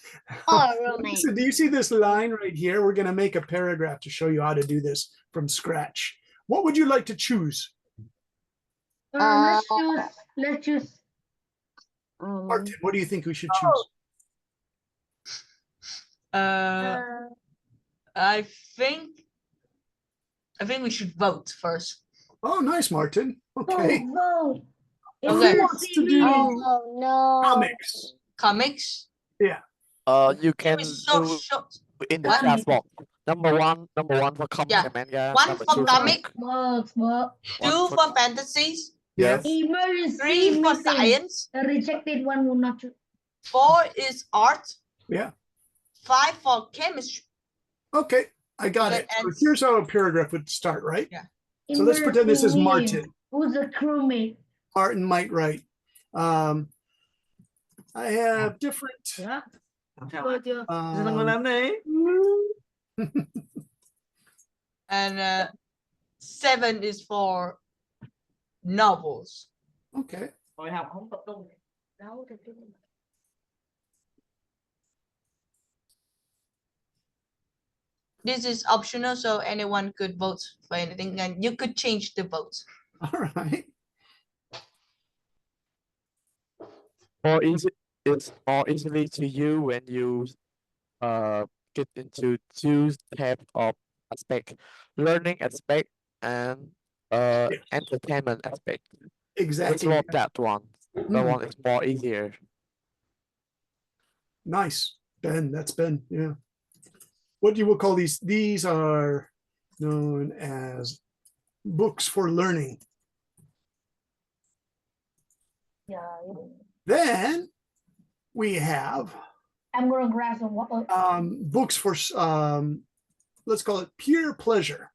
Oh, romance. So do you see this line right here? We're going to make a paragraph to show you how to do this from scratch. What would you like to choose? Let's choose. Martin, what do you think we should choose? I think we should vote first. Oh, nice, Martin. Okay. Vote. Okay. Who wants to do Oh no. comics? Comics. You can So do short. in the What? chat box. Number one for comic Yeah. and manga. One number for 2 comic. Books. One 2 for- for fantasies. Yes. Emergency 3 for missing. science. The rejected one will not choose. 4 is art. Yeah. 5 for chemistry. Okay. I got Okay, it. So and- here's how a paragraph would start, right? Yeah. So let's pretend this is Emergency Martin. Who's a crewmate? Martin might write. I have different. And 7 is for novels. Okay. Ngồi học không tập trung. Đâu tập trung. This is optional, so anyone could vote for anything, and you could change the vote. All right. More easy, it's more easily to you when you get into two types of aspect, learning aspect and Yes. entertainment aspect. Let's Exactly. vote that one. That Mhm. one is more easier. Nice. Ben, that's Ben. Yeah. What do you will call these? These are known as books for learning. Yeah. Then we have I'm gonna grab some water. books for let's call it pure pleasure.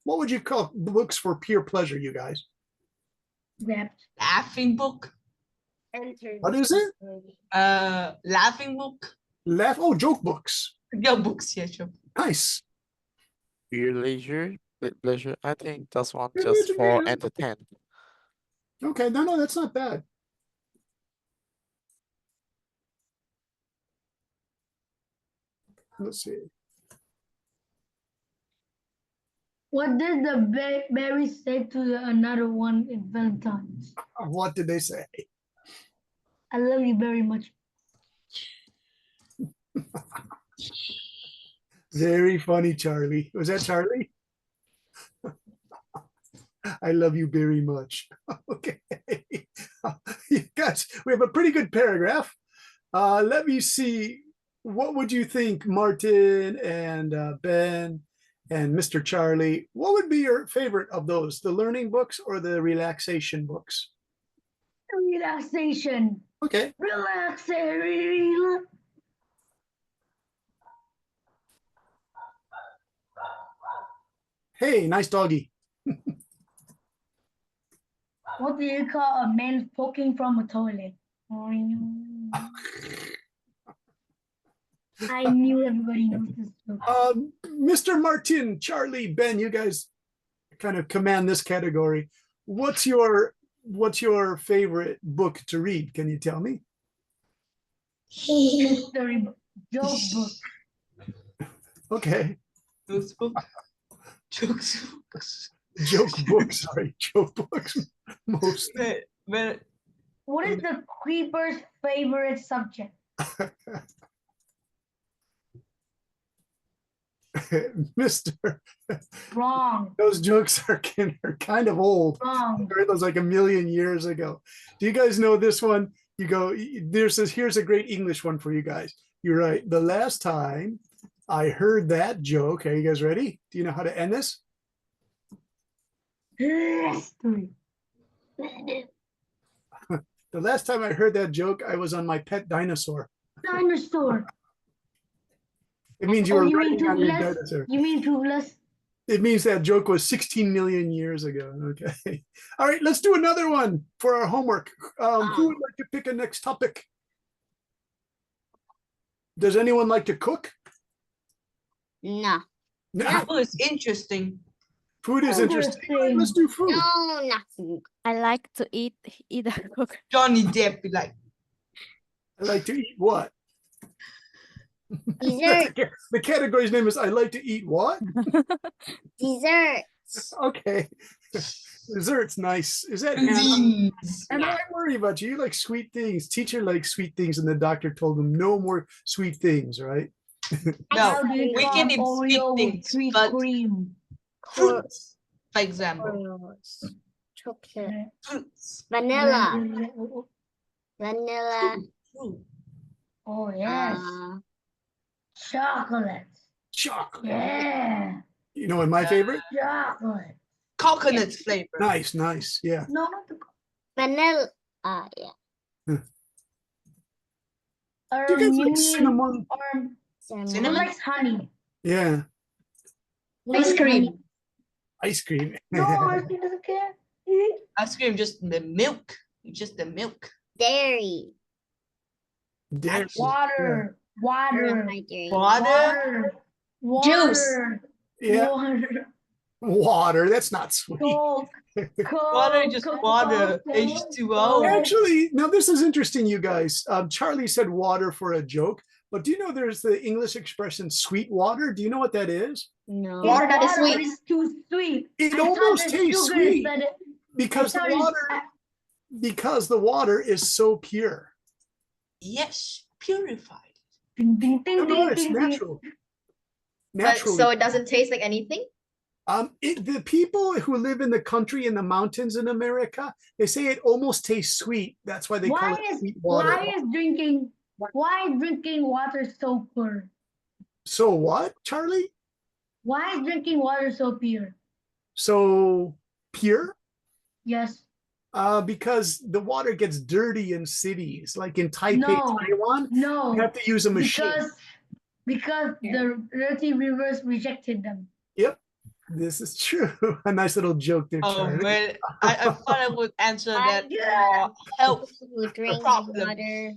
What would you call books for pure pleasure, you guys? Grab. Laughing book. What is it? Laughing book. Oh, joke books. Your books, yeah, sure. Nice. Pure leisure, pleasure. I think that's one Pure just leisure, for yeah. entertainment. Okay, no, that's not bad. Let's see. What did the berry say to another one in Valentine's? What did they say? I love you very much. Very funny, Charlie. Was that Charlie? I love you very much. Okay. You guys, we have a pretty good paragraph. Let me see. What would you think, Martin and Ben and Mr. Charlie? What would be your favorite of those, the learning books or the relaxation books? Relaxation. Okay. Relaxation. Hey, nice doggy. What do you call a man poking from a toilet? I knew everybody knows this joke. Mr. Martin, Charlie, Ben, you guys kind of command this category. What's your favorite book to read? Can you tell me? History book. Joke book. Okay. Jokes book. Jokes books. Joke books, sorry, joke books. Most. But What is the creeper's favorite subject? Mr. Wrong. Those jokes are kind of old. Wrong. I heard those like a million years ago. Do you guys know this one? You go, here's a great English one for you guys. You're right. The last time I heard that joke, are you guys ready? Do you know how to end this? History. The last time I heard that joke, I was on my pet dinosaur. Dinosaur. It means you Oh, were you mean riding on your toothless? dinosaur. You mean toothless? It means that joke was 16 million years ago. Okay. All right, let's do another one for our homework. Who would like to pick a next topic? Does anyone like to cook? No. No. oh, it's interesting. Food is interesting. All right, let's do food. No, nothing. I like to eat either cook. Johnny Depp be like, I like to eat what? Dessert. The category's name is I like to eat what? Desserts. Okay. Dessert's nice. Is that Hannah? "Zings." And I worry about you. You like sweet things. Teacher likes sweet things, and the doctor told him no more sweet things, right? No, How do you we call can eat sweet Oreo with things, sweet but cream? fruits, for example, Oreos. Chocolate. fruits. Vanilla. Vanilla. Fruit. Oh yes. Chocolate. Chocolate. Yeah. You know what my favorite? Chocolate. Coconut flavor. Nice, nice. Yeah. No, not the Vanilla. Yeah. Do you guys you like mean cinnamon? who Cinnamon? likes honey? Yeah. Ice cream. Ice cream. No, ice cream doesn't care. Ice cream, just the milk. Just the milk. Dairy. Dairy. Water. Water. Carbohydrate. Water. Water. Juice. Water. Yeah. Water. Water, that's not sweet. Coke, Water is just water. Coke, H2O. Actually, now this is interesting, you guys. Charlie said water for a joke, but do you know there's the English expression sweet water? Do you know what that is? No. Water that is Water sweet. is too sweet. It I thought almost that tastes sugar is sweet better. because the thought it's- water, because the water is so pure. Yes, purified. Ding, ding, ding, No, no, ding, it's ding, ding. natural. But Naturally. so it doesn't taste like anything? The people who live in the country in the mountains in America, they say it almost tastes sweet. That's why they call it sweet water. Why is drinking water so pure? So what, Charlie? Why is drinking water so pure? So pure? Yes. Because the water gets dirty in cities, like in Taipei, No. Taiwan. No. You have to use a machine. Because the dirty rivers rejected them. Yep, this is true. A nice little joke there, Oh Charlie. man, I thought I would answer that Yeah. health Who drink problems. water?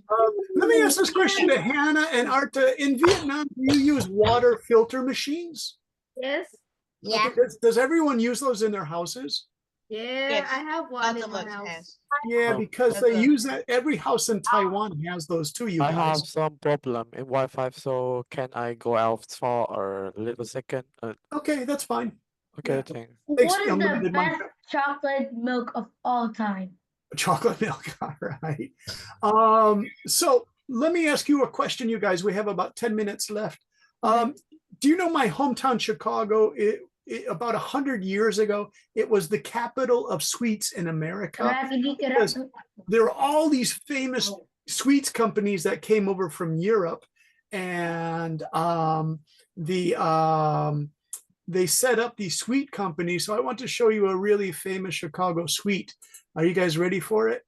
Let me ask this question to Hannah and Arta. In Vietnam, do you use water filter machines? Yes. Yeah. Does everyone use those in their houses? Yeah, Yes. I have one Not in so my much house. as. Yeah, Oh. because That's they a- use that. Every house in Taiwan has those too, you I have guys. some problem in Wi-Fi, so can I go out for a little second? Okay, that's fine. Okay, Yeah. thanks. Thanks, What is the unlimited best Minecraft. chocolate milk of all time? Chocolate milk, all right. So let me ask you a question, you guys. We have about 10 minutes left. Do you know my hometown, Chicago? About 100 years ago, it was the capital of sweets in America. Because there are all these famous sweets companies that came over from Europe, and they set up these sweet companies. So I want to show you a really famous Chicago sweet. Are you guys ready for it?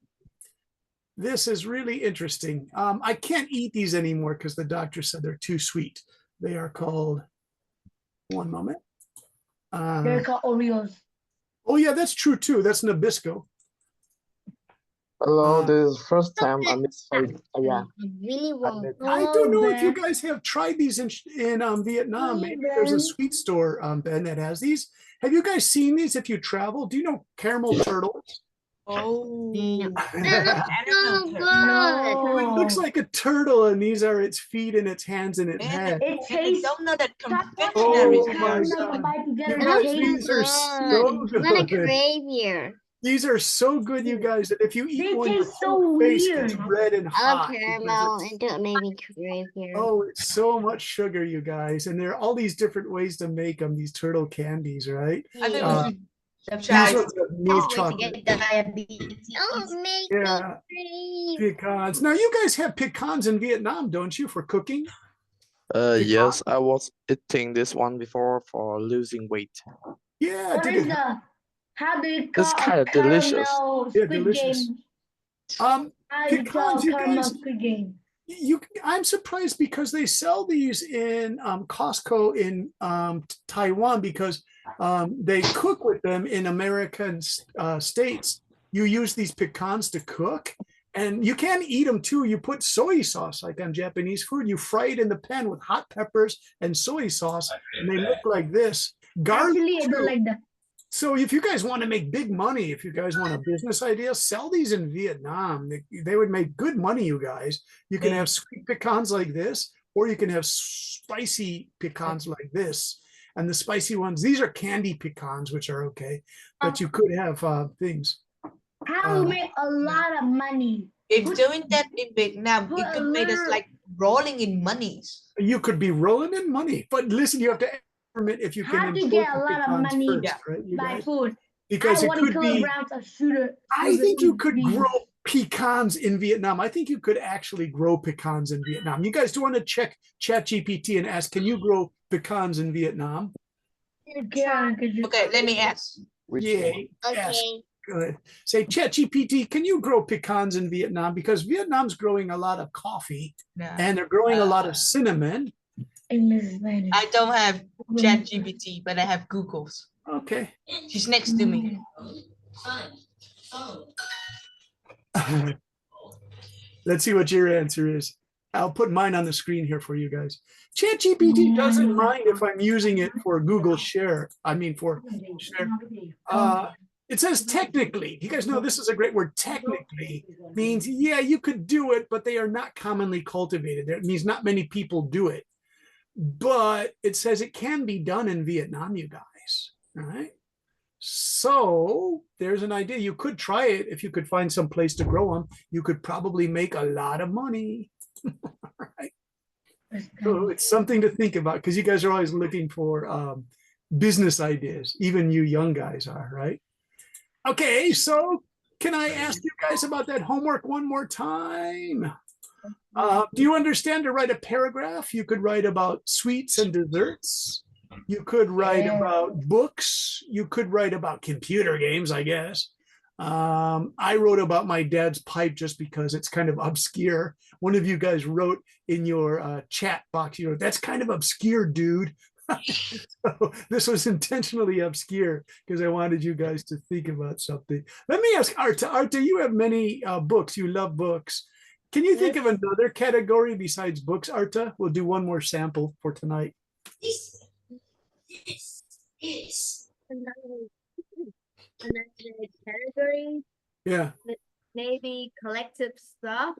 This is really interesting. I can't eat these anymore because the doctor said they're too sweet. They are called, one moment. They're called Oreos. Oh yeah, that's true too. That's Nabisco. Hello, this is first time I miss yeah. I really want. I don't know if you Ben. guys have tried these in Vietnam. Hey, Maybe there's a Ben. sweet store, Ben, that has these. Have you guys seen these if you travel? Do you know caramel turtles? Oh. No. Animal So turtle. Oh, it looks No. like a turtle, and these are its feet and its hands and its And head. It and I tastes don't know that confectionery Oh is my very God. combine together. You It guys, tastes these are so I'm gonna good. crave here. These are so good, you guys, that if you eat They one, your taste so whole face gets weird. red and I love hot. because caramel it's- and don't make me crave here. Oh, it's so much sugar, you guys. And there are all these different ways to make them, these turtle candies, right? I think Uh, we should These try. ones have milk Best way to chocolate. get diabetes. Don't make Yeah, me crave. pecans. Now, you guys have pecans in Vietnam, don't you, for cooking? Yes, I was eating this one before for losing weight. Yeah, What did is it? how do you It's call kinda delicious. caramel Yeah, squid delicious. game? Um, How do you call pecans, you caramel guys, squid game? I'm surprised because they sell these in Costco in Taiwan because they cook with them in American states. You use these pecans to cook, and you can eat them too. You put soy sauce, like on Japanese food. You fry it in the pan with hot peppers and soy sauce, and they look like this. Garlic Actually, I too. don't like that. So if you guys want to make big money, if you guys want a business idea, sell these in Vietnam. They would make good money, you guys. You can have sweet pecans like this, or you can have spicy pecans like this. And the spicy ones, these are candy pecans, which are okay. But you could have things. How we make a lot of money? If doing that in Vietnam, put it a could make us little- like rolling in monies. You could be rolling in money. But listen, you have to estimate if you can How to import get the a lot of pecans money first, right, you Buy guys? food. Because I it want could be. kilograms of sugar. I think you in could beans. grow pecans in Vietnam. I think you could actually grow pecans in Vietnam. You guys do want to check ChatGPT and ask, can you grow pecans in Vietnam? You can, 'cause you- Okay, let me ask. Yeah. Ask. Okay. Good. Say, ChatGPT, can you grow pecans in Vietnam? Because Vietnam's growing a lot of coffee Nah, and they're growing a lot of cinnamon. English Spanish. I don't have ChatGPT, but I have Google's. Okay. She's next to me. Let's see what your answer is. I'll put mine on the screen here for you guys. ChatGPT doesn't mind if I'm using it for Google Share. I mean, for Share. It says technically. You guys know this is a great word. Technically means, yeah, you could do it, but they are not commonly cultivated. It means not many people do it. But it says it can be done in Vietnam, you guys. All right. So there's an idea. You could try it if you could find some place to grow them. You could probably make a lot of money. Right. So it's something to think about because you guys are always looking for business ideas. Even you young guys are, right? Okay, so can I ask you guys about that homework one more time? Do you understand to write a paragraph? You could write about sweets and desserts. You could write about books. You could write about computer games, I guess. I wrote about my dad's pipe just because it's kind of obscure. One of you guys wrote in your chat box, you know, that's kind of obscure, dude. So this was intentionally obscure because I wanted you guys to think about something. Let me ask Arta. Arta, you have many books. You love books. Can you think of another category besides books, Arta? We'll do one more sample for tonight. Another category. Yeah. Maybe collective stuff.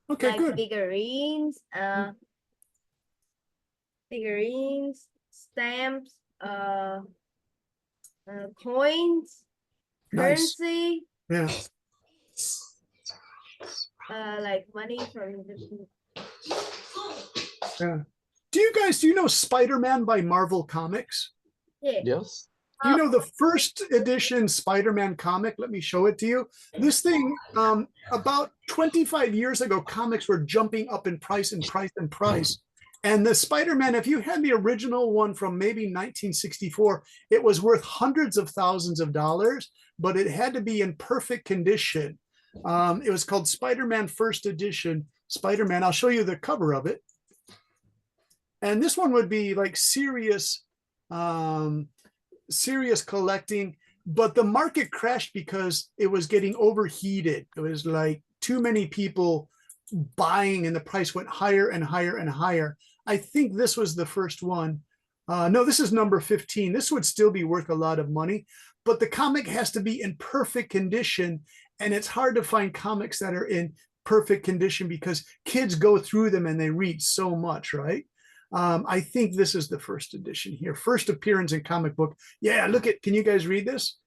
Okay, like good. Figurines, stamps, coins, Nice. currency, Yeah. like money from different. Yeah. Do you know Spider-Man by Marvel Comics? Yeah. Yes. You know the first edition Spider-Man comic? Let me show it to you. This thing, about 25 years ago, comics were jumping up in price and price and price. And the Spider-Man, if you had the original one from maybe 1964, it was worth hundreds of thousands of dollars, but it had to be in perfect condition. It was called Spider-Man First Edition Spider-Man. I'll show you the cover of it. And this one would be like serious collecting, but the market crashed because it was getting overheated. It was like too many people buying and the price went higher and higher and higher. I think this was the first one. No, this is number 15. This would still be worth a lot of money, but the comic has to be in perfect condition. And it's hard to find comics that are in perfect condition because kids go through them and they read so much, right? I think this is the first edition here. First appearance in comic book. Yeah, look at, can you guys read this?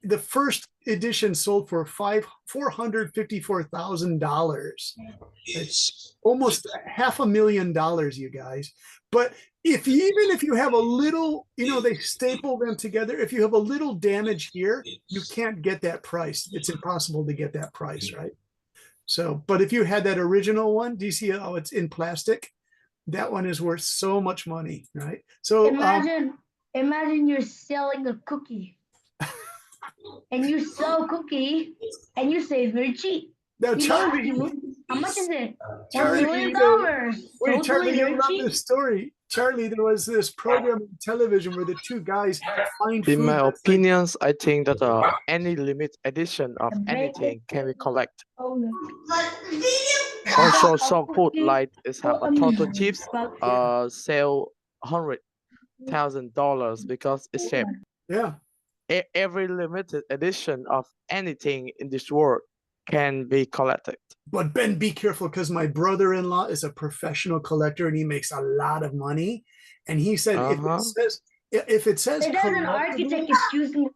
The first edition sold for $454,000. It's almost $500,000, you guys. But even if you have a little, you know, they staple them together. If you have a little damage here, you can't get that price. It's impossible to get that price, right? So, but if you had that original one, do you see how it's in plastic? That one is worth so much money, right? So imagine you're selling a cookie. And you sell a cookie and you say it's very cheap. Now, Charlie, how much is it? Charlie, $1 million. Wait, Charlie, you love this story. Charlie, there was this program on television where the two guys find food. In my opinions, I think that any limited edition of anything can be collected. Also, some food like is have a total chips sell $100,000 because it's cheap. Yeah. Every limited edition of anything in this world can be collected. But Ben, be careful because my brother-in-law is a professional collector and he makes a lot of money. And he said, if it says it does an architect is using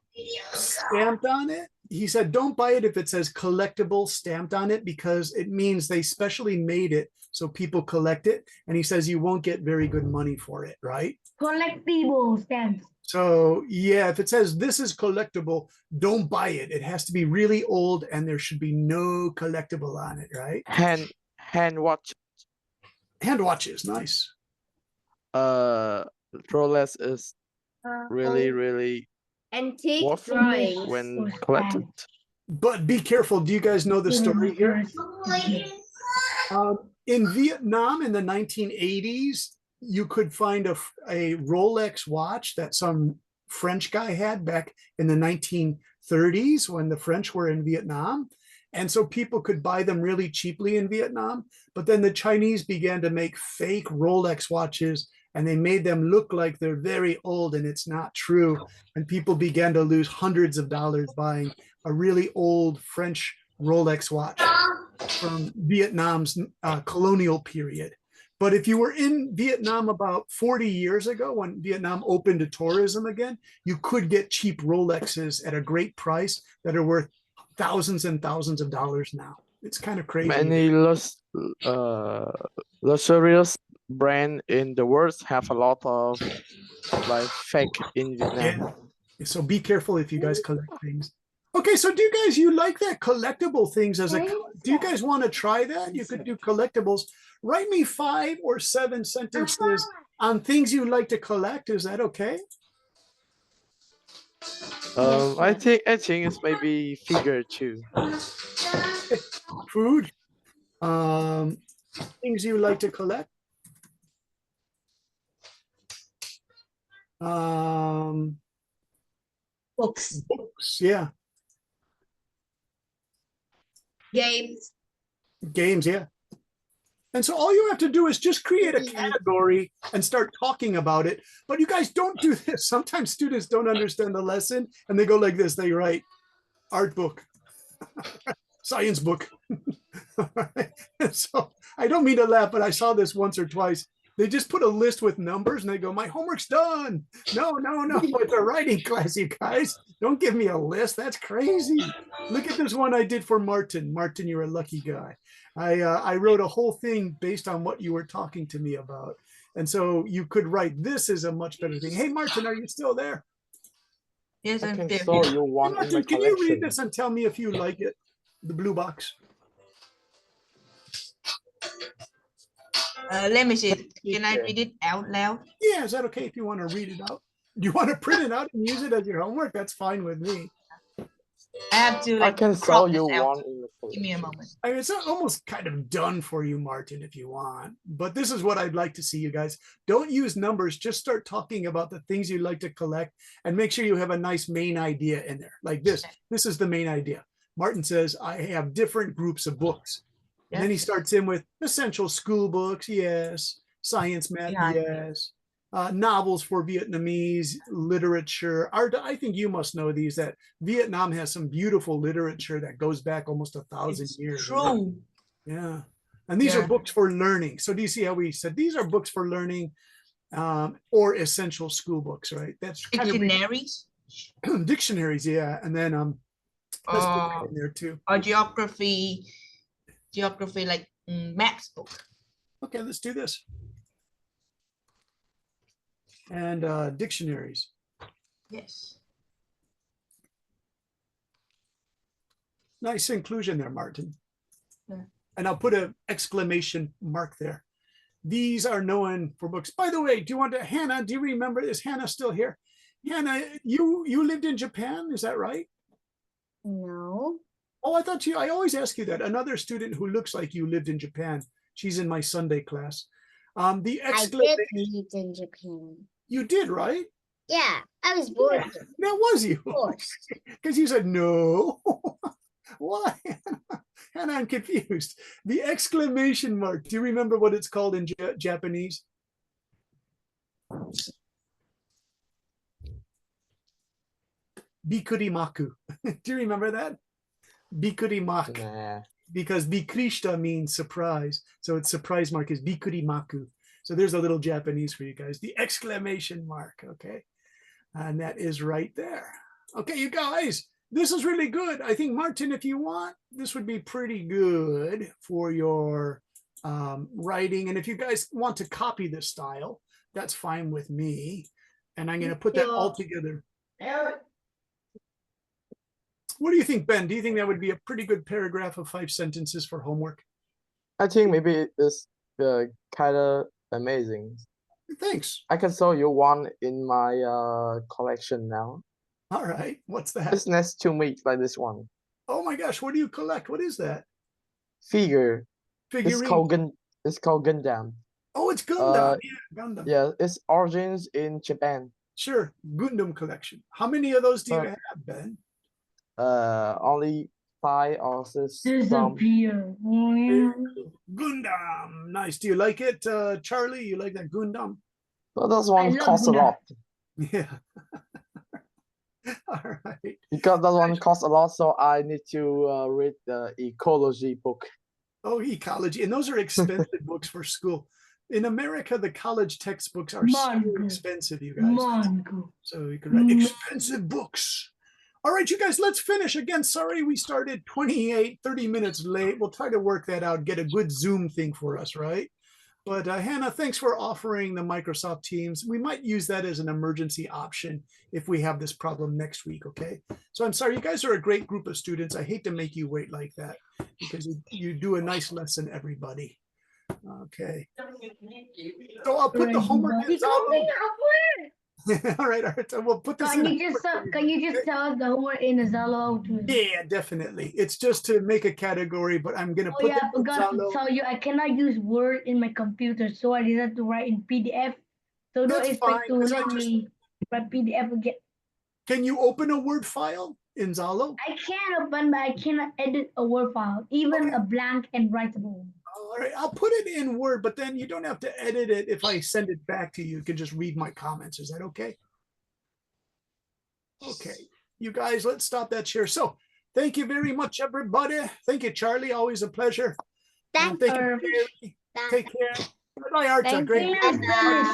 stamped on it, he said, don't buy it if it says collectible stamped on it because it means they specially made it so people collect it. And he says you won't get very good money for it, right? Collectible stamps. So yeah, if it says this is collectible, don't buy it. It has to be really old and there should be no collectible on it, right? Hand watch. Hand watches, nice. Rolex is really antique worth drawings when collected. But be careful. Do you guys know the story here? In Vietnam in the 1980s, you could find a Rolex watch that some French guy had back in the 1930s when the French were in Vietnam. And so people could buy them really cheaply in Vietnam. But then the Chinese began to make fake Rolex watches and they made them look like they're very old, and it's not true. And people began to lose hundreds of dollars buying a really old French Rolex watch from Vietnam's colonial period. But if you were in Vietnam about 40 years ago, when Vietnam opened to tourism again, you could get cheap Rolexes at a great price that are worth thousands and thousands of dollars now. It's kind of crazy. Many luxurious brand in the world have a lot of like fake in Vietnam. Yeah. So be careful if you guys collect things. Okay, so do you like that collectible things as a, do you guys want to try that? You could do collectibles. Write me 5 or 7 sentences on things you like to collect. Is that okay? I think it's maybe figure too. Food. Things you like to collect. Books. Books, yeah. Games. Games, yeah. And so all you have to do is just create a category and start talking about it. But you guys don't do this. Sometimes students don't understand the lesson and they go like this. They write art book, science book. So I don't mean to laugh, but I saw this once or twice. They just put a list with numbers and they go, my homework's done. No, it's a writing class, you guys. Don't give me a list. That's crazy. Look at this one I did for Martin. Martin, you're a lucky guy. I wrote a whole thing based on what you were talking to me about. And so you could write, this is a much better thing. Hey, Martin, are you still there? Yes, I'm there. So you want Hey, Martin, can you read this and tell me if you like it? The blue box. Let me see. Can I read it out loud? Yeah, is that okay if you want to read it out? Do you want to print it out and use it as your homework? That's fine with me. I have to I like can crop show you this out. one in the Give me a moment. I mean, it's almost kind of done for you, Martin, if you want. But this is what I'd like to see, you guys. Don't use numbers. Just start talking about the things you like to collect and make sure you have a nice main idea in there. Like this. This is the main idea. Martin says, I have different groups of books. And then he starts in with essential school books, yes. Science, math, yes. Novels for Vietnamese, literature. Art, I think you must know these, that Vietnam has some beautiful literature that goes back almost 1,000 years. True. Yeah. And these are books for learning. So do you see how we said these are books for learning or essential school books, right? That's kind dictionaries. Dictionaries, yeah. And then let's put that in there too. Or geography like maps book. Okay, let's do this. And dictionaries. Yes. Nice inclusion there, Martin. Yeah. And I'll put an exclamation mark there. These are known for books. By the way, do you want to, Hannah, do you remember, is Hannah still here? Hannah, you lived in Japan, is that right? No. Oh, I thought I always ask you that. Another student who looks like you lived in Japan. She's in my Sunday class. The I did live in Japan. You did, right? Yeah, I was born. That was you. Of course. Because you said no. Why? And I'm confused. The exclamation mark. Do you remember what it's called in Japanese? Bikurimaku. Do you remember that? Bikurimaku. Nah. Because bikrishita means surprise. So its surprise mark is bikurimaku. So there's a little Japanese for you guys. The exclamation mark, okay? And that is right there. Okay, you guys, this is really good. I think, Martin, if you want, this would be pretty good for your writing. And if you guys want to copy this style, that's fine with me. And I'm going to put that all together. What do you think, Ben? Do you think that would be a pretty good paragraph of 5 sentences for homework? I think maybe it's kind of amazing. Thanks. I can show you one in my collection now. All right. What's that? It's next 2 weeks, like this one. Oh my gosh, what do you collect? What is that? Figure. Figurine. It's called Gundam. Oh, it's Gundam. Yeah, Gundam. Yeah, its origins in Japan. Sure, Gundam collection. How many of those do you have, Ben? Only side or some. Disappear. Gundam. Nice. Do you like it, Charlie? You like that Gundam? But this I one love costs a Gundam. lot. Yeah. All right. Because that one costs a lot, so I need to read the ecology book. Oh, ecology. And those are expensive books for school. In America, the college textbooks are so Mango. expensive, you guys. Mango. So you can write expensive books. All right, you guys, let's finish. Again, sorry we started 30 minutes late. We'll try to work that out, get a good Zoom thing for us, right? But Hannah, thanks for offering the Microsoft Teams. We might use that as an emergency option if we have this problem next week, okay? So I'm sorry, you guys are a great group of students. I hate to make you wait like that because you do a nice lesson, everybody. Okay. So I'll put the homework in Zalo. All right, we'll put this Can in. you just tell us the homework in the Zalo too? Yeah, definitely. It's just to make a category, but I'm gonna Oh put yeah, I that in forgot to Zalo. tell you I cannot use Word in my computer, so I decided to write in PDF. So don't That's expect to fine, 'cause I let just- me write PDF again. Can you open a Word file in Zalo? I can open, but I cannot edit a Word file, even a blank and writable. All right, I'll put it in Word, but then you don't have to edit it. If I send it back to you, you can just read my comments. Is that okay? Okay, you guys, let's stop that share. So thank you very much, everybody. Thank you, Charlie. Always a pleasure. And thank you, Gary. Take care. Bye-bye, Arta. Thank Great. you. Finish,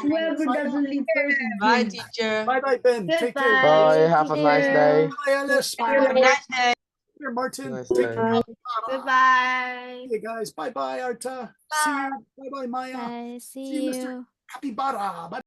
whoever doesn't leave first. Bye, wins. teacher. Bye-bye, Ben. Take care. Bye. Have a nice day. Bye, Alice. Bye, Have a nice day. Here, Martin. Nice Take day. care. Goodbye. Hey, guys. Bye-bye, Arta. See you. Bye-bye, Maya. Bye. See See you, Mr. you. Capybara. Bye.